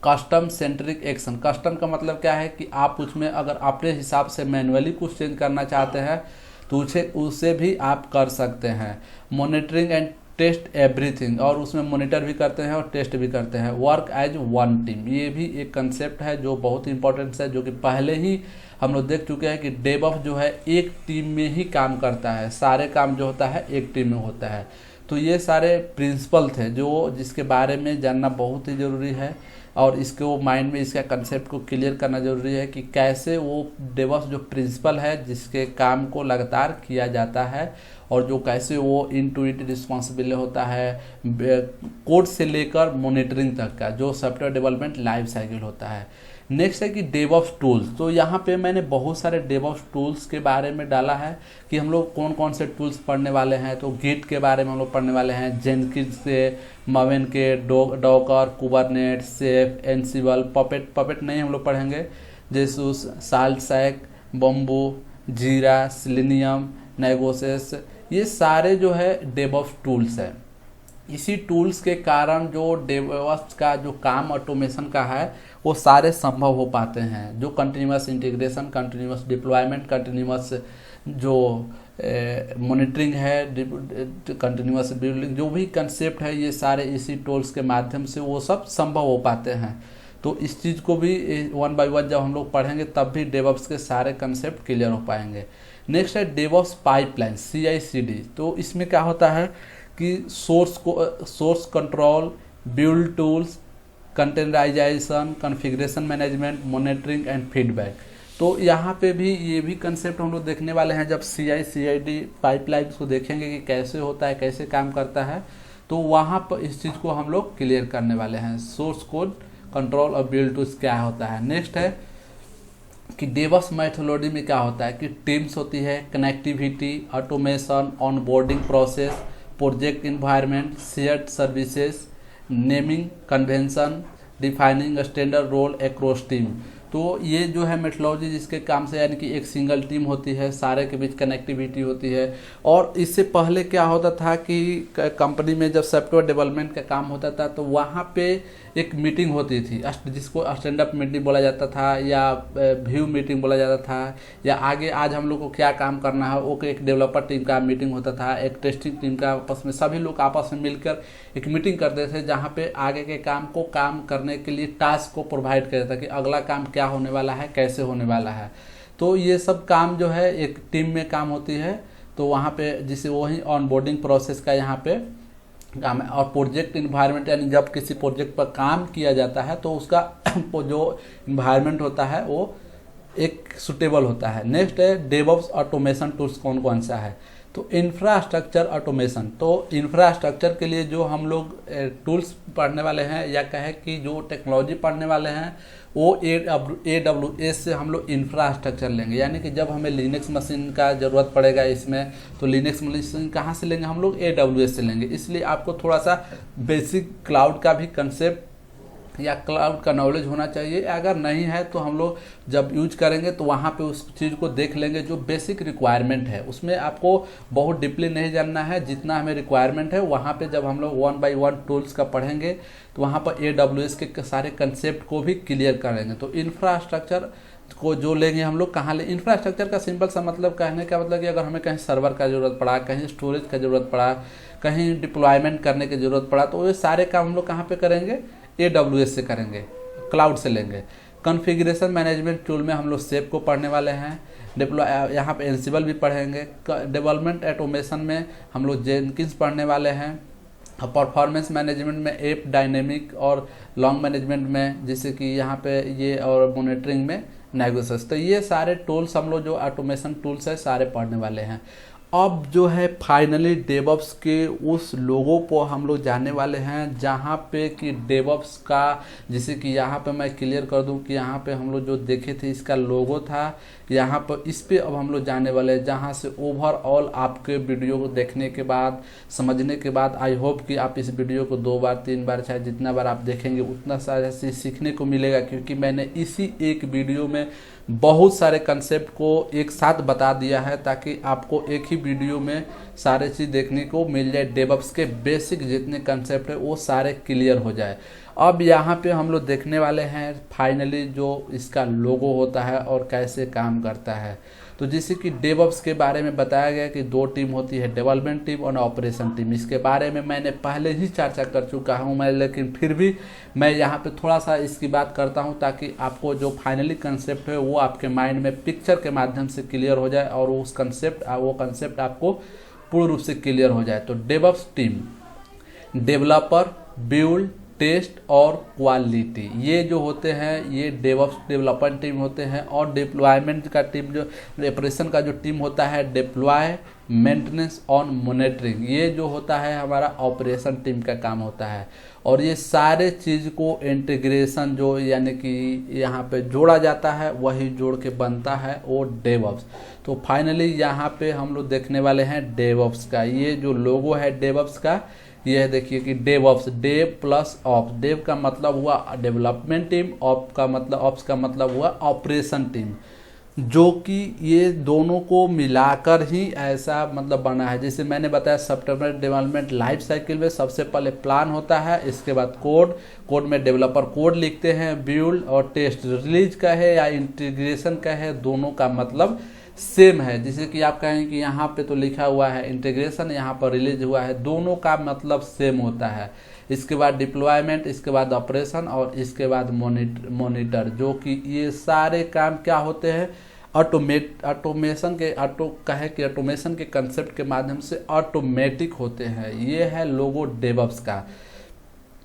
कस्टम सेंट्रिक एक्शन, कस्टम का मतलब क्या है कि आप उसमें अगर अपने हिसाब से मैनुअली कुछ चेंज करना चाहते हैं तो उसे भी आप कर सकते हैं। मॉनिटरिंग एंड टेस्ट एवरीथिंग, और उसमें मॉनिटर भी करते हैं और टेस्ट भी करते हैं। वर्क एज वन टीम, ये भी एक कंसेप्ट है जो बहुत इंपॉर्टेंट है, जो कि पहले ही हम लोग देख चुके हैं कि डेवऑप्स जो है एक टीम में ही काम करता है, सारे काम जो होता है एक टीम में होता है। तो ये सारे प्रिंसिपल थे जो जिसके बारे में जानना बहुत ही ज़रूरी है, और इसको माइंड में इसका कंसेप्ट को क्लियर करना जरूरी है कि कैसे वो डेवऑप्स जो प्रिंसिपल है जिसके काम को लगातार किया जाता है, और जो कैसे वो इन टू इंट रिस्पॉन्सिबल होता है कोड से लेकर मॉनिटरिंग तक का जो सॉफ्टवेयर डेवलपमेंट लाइफ साइकिल होता है। नेक्स्ट है कि डेवऑप्स टूल्स। तो यहाँ पे मैंने बहुत सारे डेवऑप्स टूल्स के बारे में डाला है कि हम लोग कौन कौन से टूल्स पढ़ने वाले हैं। तो गिट के बारे में हम लोग पढ़ने वाले हैं, जेनकिंस से, मावेन के, डॉकर, कुबरनेट्स, सेफ, एनसिबल, पपेट नहीं हम लोग पढ़ेंगे, जेसूस, साल्टसैक, बम्बू, जीरा, सिलेनियम, नेगोसेस, ये सारे जो है डेवऑप्स टूल्स है। इसी टूल्स के कारण जो डेवऑप्स का जो काम ऑटोमेशन का है वो सारे संभव हो पाते हैं। जो continuous integration, continuous deployment, continuous जो मॉनिटरिंग है, कंटिन्यूअस बिल्डिंग, जो भी कंसेप्ट है ये सारे इसी टूल्स के माध्यम से वो सब संभव हो पाते हैं। तो इस चीज़ को भी 1 बाय 1 जब हम लोग पढ़ेंगे तब भी डेवऑप्स के सारे कंसेप्ट क्लियर हो पाएंगे। नेक्स्ट है डेवऑप्स पाइपलाइन, CI/CD। तो इसमें क्या होता है कि source control, build tools, containerization, configuration management, monitoring and feedback. तो यहाँ पे भी ये भी कंसेप्ट हम लोग देखने वाले हैं। जब CI/CD पाइपलाइन को देखेंगे कि कैसे होता है, कैसे काम करता है, तो वहाँ पर इस चीज़ को हम लोग क्लियर करने वाले हैं। सोर्स कोड कंट्रोल और बिल्ड टूल्स क्या होता है। नेक्स्ट है कि डेवऑप्स मेथोडोलॉजी में क्या होता है कि टीम्स होती है, connectivity, automation, onboarding process, project environment, shared services, naming convention, defining standard role across team. तो ये जो है मेथोडोलॉजी जिसके काम से, यानी कि एक सिंगल टीम होती है, सारे के बीच कनेक्टिविटी होती है। और इससे पहले क्या होता था कि कंपनी में जब सॉफ्टवेयर डेवलपमेंट का काम होता था तो वहाँ पे एक मीटिंग होती थी जिसको स्टैंड अप मीटिंग बोला जाता था या व्यू मीटिंग बोला जाता था, या आगे आज हम लोग को क्या काम करना है वो एक डेवलपर टीम का मीटिंग होता था, एक टेस्टिंग टीम का, आपस में सभी लोग आपस में मिलकर एक मीटिंग करते थे जहाँ पे आगे के काम को काम करने के लिए टास्क को प्रोवाइड करता था कि अगला काम क्या होने वाला है, कैसे होने वाला है। तो ये सब काम जो है एक टीम में काम होती है। तो वहाँ पे जिसे वही ऑनबोर्डिंग प्रोसेस का यहाँ पे काम है। और प्रोजेक्ट इन्वायरमेंट, यानी जब किसी प्रोजेक्ट पर काम किया जाता है तो उसका जो इन्वायरमेंट होता है वो एक सुटेबल होता है। नेक्स्ट है डेवऑप्स ऑटोमेशन टूल्स कौन कौन सा है। तो इंफ्रास्ट्रक्चर ऑटोमेशन, तो इंफ्रास्ट्रक्चर के लिए जो हम लोग टूल्स पढ़ने वाले हैं या कहें कि जो टेक्नोलॉजी पढ़ने वाले हैं वो AWS से हम लोग इंफ्रास्ट्रक्चर लेंगे। यानी कि जब हमें लिनक्स मशीन का ज़रूरत पड़ेगा इसमें, तो लिनक्स मशीन कहाँ से लेंगे हम लोग, AWS से लेंगे। इसलिए आपको थोड़ा सा बेसिक क्लाउड का भी कंसेप्ट या क्लाउड का नॉलेज होना चाहिए। अगर नहीं है तो हम लोग जब यूज करेंगे तो वहाँ पे उस चीज़ को देख लेंगे जो बेसिक रिक्वायरमेंट है। उसमें आपको बहुत डीपली नहीं जानना है, जितना हमें रिक्वायरमेंट है वहाँ पे जब हम लोग 1 by 1 टूल्स का पढ़ेंगे तो वहाँ पर AWS के सारे कंसेप्ट को भी क्लियर करेंगे। तो इंफ्रास्ट्रक्चर को जो लेंगे हम लोग कहाँ ले, इंफ्रास्ट्रक्चर का सिंपल सा मतलब कहने का मतलब कि अगर हमें कहीं सर्वर का ज़रूरत पड़ा, कहीं स्टोरेज का ज़रूरत पड़ा, कहीं डिप्लॉयमेंट करने की ज़रूरत पड़ा, तो ये सारे काम हम लोग कहाँ पे करेंगे, AWS से करेंगे, क्लाउड से लेंगे। कॉन्फ़िगरेशन मैनेजमेंट टूल में हम लोग सेप को पढ़ने वाले हैं। यहाँ पे एंसिबल भी पढ़ेंगे। डेवलपमेंट ऑटोमेशन में हम लोग जेनकिंस पढ़ने वाले हैं। परफॉर्मेंस मैनेजमेंट में ऐप डायनेमिक और लॉन्ग मैनेजमेंट में जैसे कि यहाँ पे ये, और मॉनिटरिंग में नेगोसियस। तो ये सारे टूल्स हम लोग जो ऑटोमेशन टूल्स है सारे पढ़ने वाले हैं। अब जो है फाइनली डेवऑप्स के उस लोगों को हम लोग जानने वाले हैं जहाँ पे कि डेवऑप्स का, जैसे कि यहाँ पे मैं क्लियर कर दूं कि यहाँ पे हम लोग जो देखे थे इसका लोगो था, यहाँ पर इस पे अब हम लोग जाने वाले हैं, जहाँ से ओवरऑल आपके वीडियो को देखने के बाद, समझने के बाद, आई होप कि आप इस वीडियो को 2 बार 3 बार चाहे जितना बार आप देखेंगे उतना सारा चीज़ सीखने को मिलेगा। क्योंकि मैंने इसी एक वीडियो में बहुत सारे कंसेप्ट को एक साथ बता दिया है ताकि आपको एक ही वीडियो में सारे चीज़ देखने को मिल जाए। डेवऑप्स के बेसिक जितने कंसेप्ट है वो सारे क्लियर हो जाए। अब यहाँ पे हम लोग देखने वाले हैं फाइनली जो इसका लोगो होता है और कैसे काम करता है। तो जैसे कि डेवऑप्स के बारे में बताया गया कि 2 टीम होती है, डेवलपमेंट टीम और ऑपरेशन टीम। इसके बारे में मैंने पहले ही चर्चा कर चुका हूँ मैं, लेकिन फिर भी मैं यहाँ पे थोड़ा सा इसकी बात करता हूँ ताकि आपको जो फाइनली कंसेप्ट है वो आपके माइंड में पिक्चर के माध्यम से क्लियर हो जाए और वो कंसेप्ट आपको पूर्ण रूप से क्लियर हो जाए। तो DevOps team, developer, build, test और क्वालिटी, ये जो होते हैं ये डेवऑप्स डेवलपमेंट टीम होते हैं। और डिप्लॉयमेंट का टीम, जो ऑपरेशन का जो टीम होता है, डिप्लॉय, मेंटेनेंस और मॉनिटरिंग, ये जो होता है हमारा ऑपरेशन टीम का काम होता है। और ये सारे चीज़ को इंटीग्रेशन जो यानी कि यहाँ पे जोड़ा जाता है वही जोड़ के बनता है वो डेवऑप्स। तो फाइनली यहाँ पे हम लोग देखने वाले हैं डेवऑप्स का ये जो लोगो है डेवऑप्स का, ये देखिए कि DevOps, dev plus ops. Dev का मतलब हुआ डेवलपमेंट टीम, ऑप्स का मतलब हुआ ऑपरेशन टीम, जो कि ये दोनों को मिलाकर ही ऐसा मतलब बना है। जैसे मैंने बताया सॉफ्टवेयर डेवलपमेंट लाइफ साइकिल में सबसे पहले प्लान होता है, इसके बाद कोड में डेवलपर कोड लिखते हैं, बिल्ड और टेस्ट। रिलीज का है या इंटीग्रेशन का है, दोनों का मतलब सेम है। जैसे कि आप कहें कि यहाँ पे तो लिखा हुआ है इंटीग्रेशन, यहाँ पर रिलीज हुआ है, दोनों का मतलब सेम होता है। इसके बाद डिप्लॉयमेंट, इसके बाद ऑपरेशन और इसके बाद मॉनिटर, जो कि ये सारे काम क्या होते हैं ऑटोमेशन के कंसेप्ट के माध्यम से ऑटोमेटिक होते हैं। ये है लोगो डेवऑप्स का।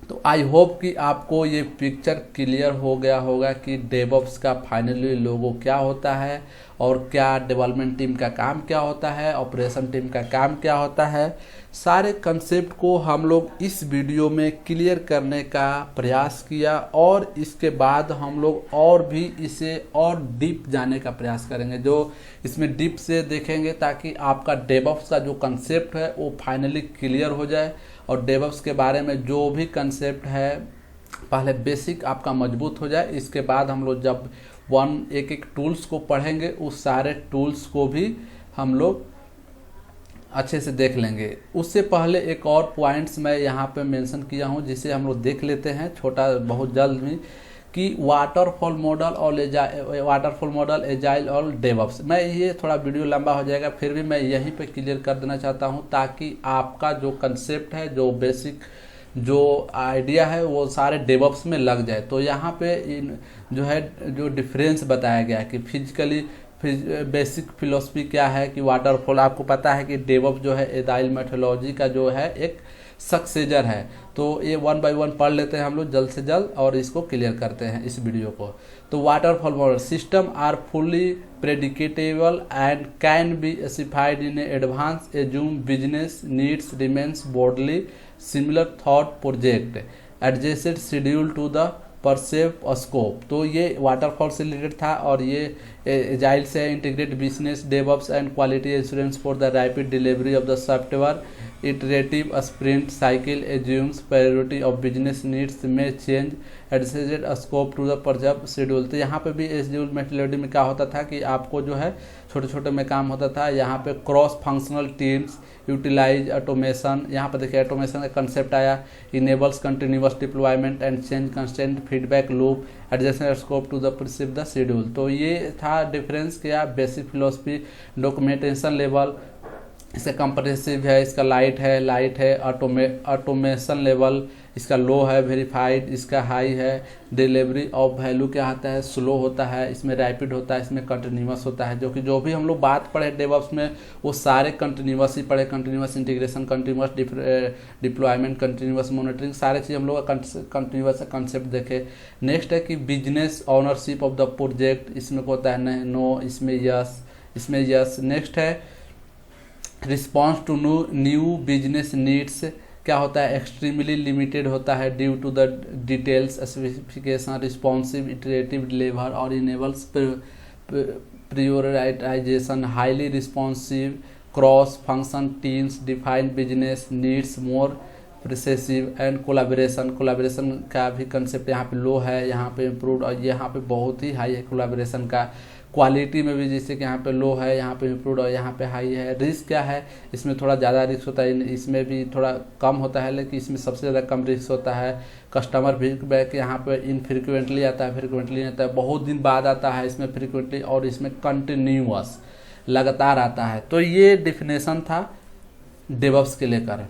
तो आई होप कि आपको ये पिक्चर क्लियर हो गया होगा कि डेवऑप्स का फाइनली लोगो क्या होता है और क्या डेवलपमेंट टीम का काम क्या होता है, ऑपरेशन टीम का काम क्या होता है। सारे कंसेप्ट को हम लोग इस वीडियो में क्लियर करने का प्रयास किया और इसके बाद हम लोग और भी इसे और डीप जाने का प्रयास करेंगे, जो इसमें डीप से देखेंगे ताकि आपका डेवऑप्स का जो कंसेप्ट है वो फाइनली क्लियर हो जाए और डेवऑप्स के बारे में जो भी कंसेप्ट है पहले बेसिक आपका मजबूत हो जाए, इसके बाद हम लोग जब एक एक टूल्स को पढ़ेंगे उस सारे टूल्स को भी हम लोग अच्छे से देख लेंगे। उससे पहले एक और पॉइंट्स मैं यहाँ पे मेंशन किया हूँ जिसे हम लोग देख लेते हैं छोटा बहुत जल्द में, कि वाटरफॉल मॉडल एजाइल और डेवऑप्स। मैं ये थोड़ा वीडियो लंबा हो जाएगा, फिर भी मैं यहीं पे क्लियर कर देना चाहता हूँ ताकि आपका जो कंसेप्ट है, जो बेसिक जो आइडिया है वो सारे डेवऑप्स में लग जाए। तो यहाँ पे जो डिफरेंस बताया गया है कि फिजिकली बेसिक फिलोसफी क्या है, कि वाटरफॉल आपको पता है कि डेवऑप्स जो है एजाइल मेथोडोलॉजी का जो है एक सक्सेसर है। तो ये 1 बाय 1 पढ़ लेते हैं हम लोग जल्द से जल्द और इसको क्लियर करते हैं इस वीडियो को। तो waterfall model system are fully predictable and can be specified in advance assume business needs remains broadly similar thought project adjacent schedule to the perceive scope. तो ये वाटरफॉल से रिलेटेड था और ये एजाइल से integrate business DevOps and quality assurance for the rapid delivery of the software iterative sprint cycle assumes priority of business needs may change adjusted scope to the preserved schedule। तो यहाँ पे भी शेड्यूल मेथोडोलॉजी में क्या होता था कि आपको जो है छोटे छोटे में काम होता था। यहाँ पे cross functional teams utilize automation, यहाँ पे देखिए ऑटोमेशन का कंसेप्ट आया, enables continuous deployment and change constant feedback loop adjusted scope to the precise the schedule. तो ये था डिफरेंस क्या, बेसिक फिलोसफी डॉक्यूमेंटेशन लेवल, इसका कंप्रेसिव है, इसका लाइट है, ऑटोमेशन लेवल इसका लो है, वेरीफाइड इसका हाई है, डिलीवरी ऑफ वैल्यू क्या आता है, स्लो होता है, इसमें रैपिड होता है, इसमें कंटिन्यूअस होता है। जो कि जो भी हम लोग बात पढ़े डेवऑप्स में वो सारे कंटिन्यूअस ही पढ़े, continuous integration, continuous deployment, continuous monitoring, सारे चीज़ हम लोग कंटिन्यूअस कंसेप्ट देखे। नेक्स्ट है कि business ownership of the project, इसमें को होता है नो, इसमें यस। नेक्स्ट है response to new business needs, क्या होता है एक्सट्रीमली लिमिटेड होता है due to the details specification, responsive iterative deliver और enables prioritization, highly responsive cross function teams define business needs more precise and collaboration का भी कंसेप्ट यहाँ पे लो है, यहाँ पे इम्प्रूव और यहाँ पे बहुत ही हाई है कोलाबरेशन का। क्वालिटी में भी जैसे कि यहाँ पे लो है, यहाँ पे इम्प्रूव और यहाँ पे हाई है। रिस्क क्या है, इसमें थोड़ा ज़्यादा रिस्क होता है, इसमें भी थोड़ा कम होता है, लेकिन इसमें सबसे ज़्यादा कम रिस्क होता है। कस्टमर फीडबैक यहाँ पे इनफ्रीक्वेंटली आता है, फ्रीक्वेंटली आता है, बहुत दिन बाद आता है इसमें फ्रीक्वेंटली, और इसमें कंटिन्यूअस लगातार आता है। तो ये डिफिनेशन था डेवऑप्स के लेकर,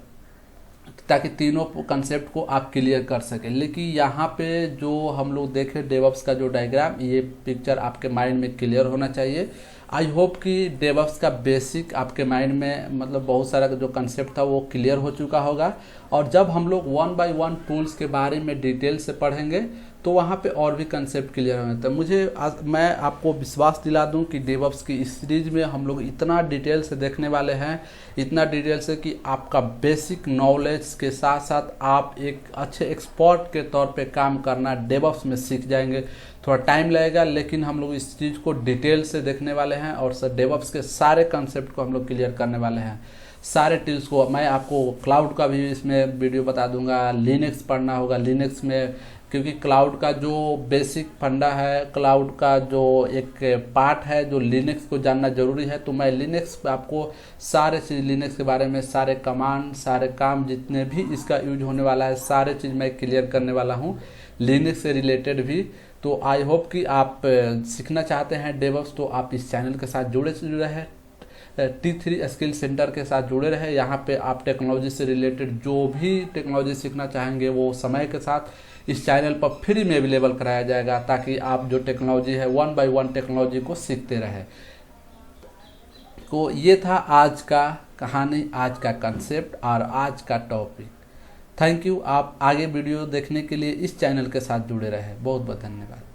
ताकि तीनों कंसेप्ट को आप क्लियर कर सकें। लेकिन यहाँ पे जो हम लोग देखें डेवऑप्स का जो डायग्राम, ये पिक्चर आपके माइंड में क्लियर होना चाहिए। आई होप कि डेवऑप्स का बेसिक आपके माइंड में मतलब बहुत सारा जो कंसेप्ट था वो क्लियर हो चुका होगा। और जब हम लोग 1 बाय 1 टूल्स के बारे में डिटेल से पढ़ेंगे तो वहाँ पे और भी कंसेप्ट क्लियर हो जाता है। मैं आपको विश्वास दिला दूं कि डेवऑप्स की इस सीरीज में हम लोग इतना डिटेल से देखने वाले हैं, इतना डिटेल से कि आपका बेसिक नॉलेज के साथ साथ आप एक अच्छे एक्सपर्ट के तौर पे काम करना डेवऑप्स में सीख जाएंगे। थोड़ा टाइम लगेगा, लेकिन हम लोग इस चीज़ को डिटेल से देखने वाले हैं और डेवऑप्स के सारे कंसेप्ट को हम लोग क्लियर करने वाले हैं। सारे टूल्स को मैं आपको क्लाउड का भी इसमें वीडियो बता दूंगा, लिनक्स पढ़ना होगा, लिनक्स में क्योंकि क्लाउड का जो बेसिक फंडा है, क्लाउड का जो एक पार्ट है जो लिनक्स को जानना जरूरी है। तो मैं लिनक्स आपको सारे चीज़ लिनक्स के बारे में, सारे कमांड, सारे काम जितने भी इसका यूज होने वाला है, सारे चीज़ मैं क्लियर करने वाला हूँ लिनक्स से रिलेटेड भी। तो आई होप कि आप सीखना चाहते हैं डेवऑप्स, तो आप इस चैनल के साथ जुड़े हैं, T3 स्किल सेंटर के साथ जुड़े रहे। यहाँ पे आप टेक्नोलॉजी से रिलेटेड जो भी टेक्नोलॉजी सीखना चाहेंगे वो समय के साथ इस चैनल पर फ्री में अवेलेबल कराया जाएगा, ताकि आप जो टेक्नोलॉजी है 1 बाय 1 टेक्नोलॉजी को सीखते रहे। तो ये था आज का कहानी, आज का कंसेप्ट और आज का टॉपिक। Thank you. आप आगे वीडियो देखने के लिए इस चैनल के साथ जुड़े रहे। बहुत बहुत धन्यवाद।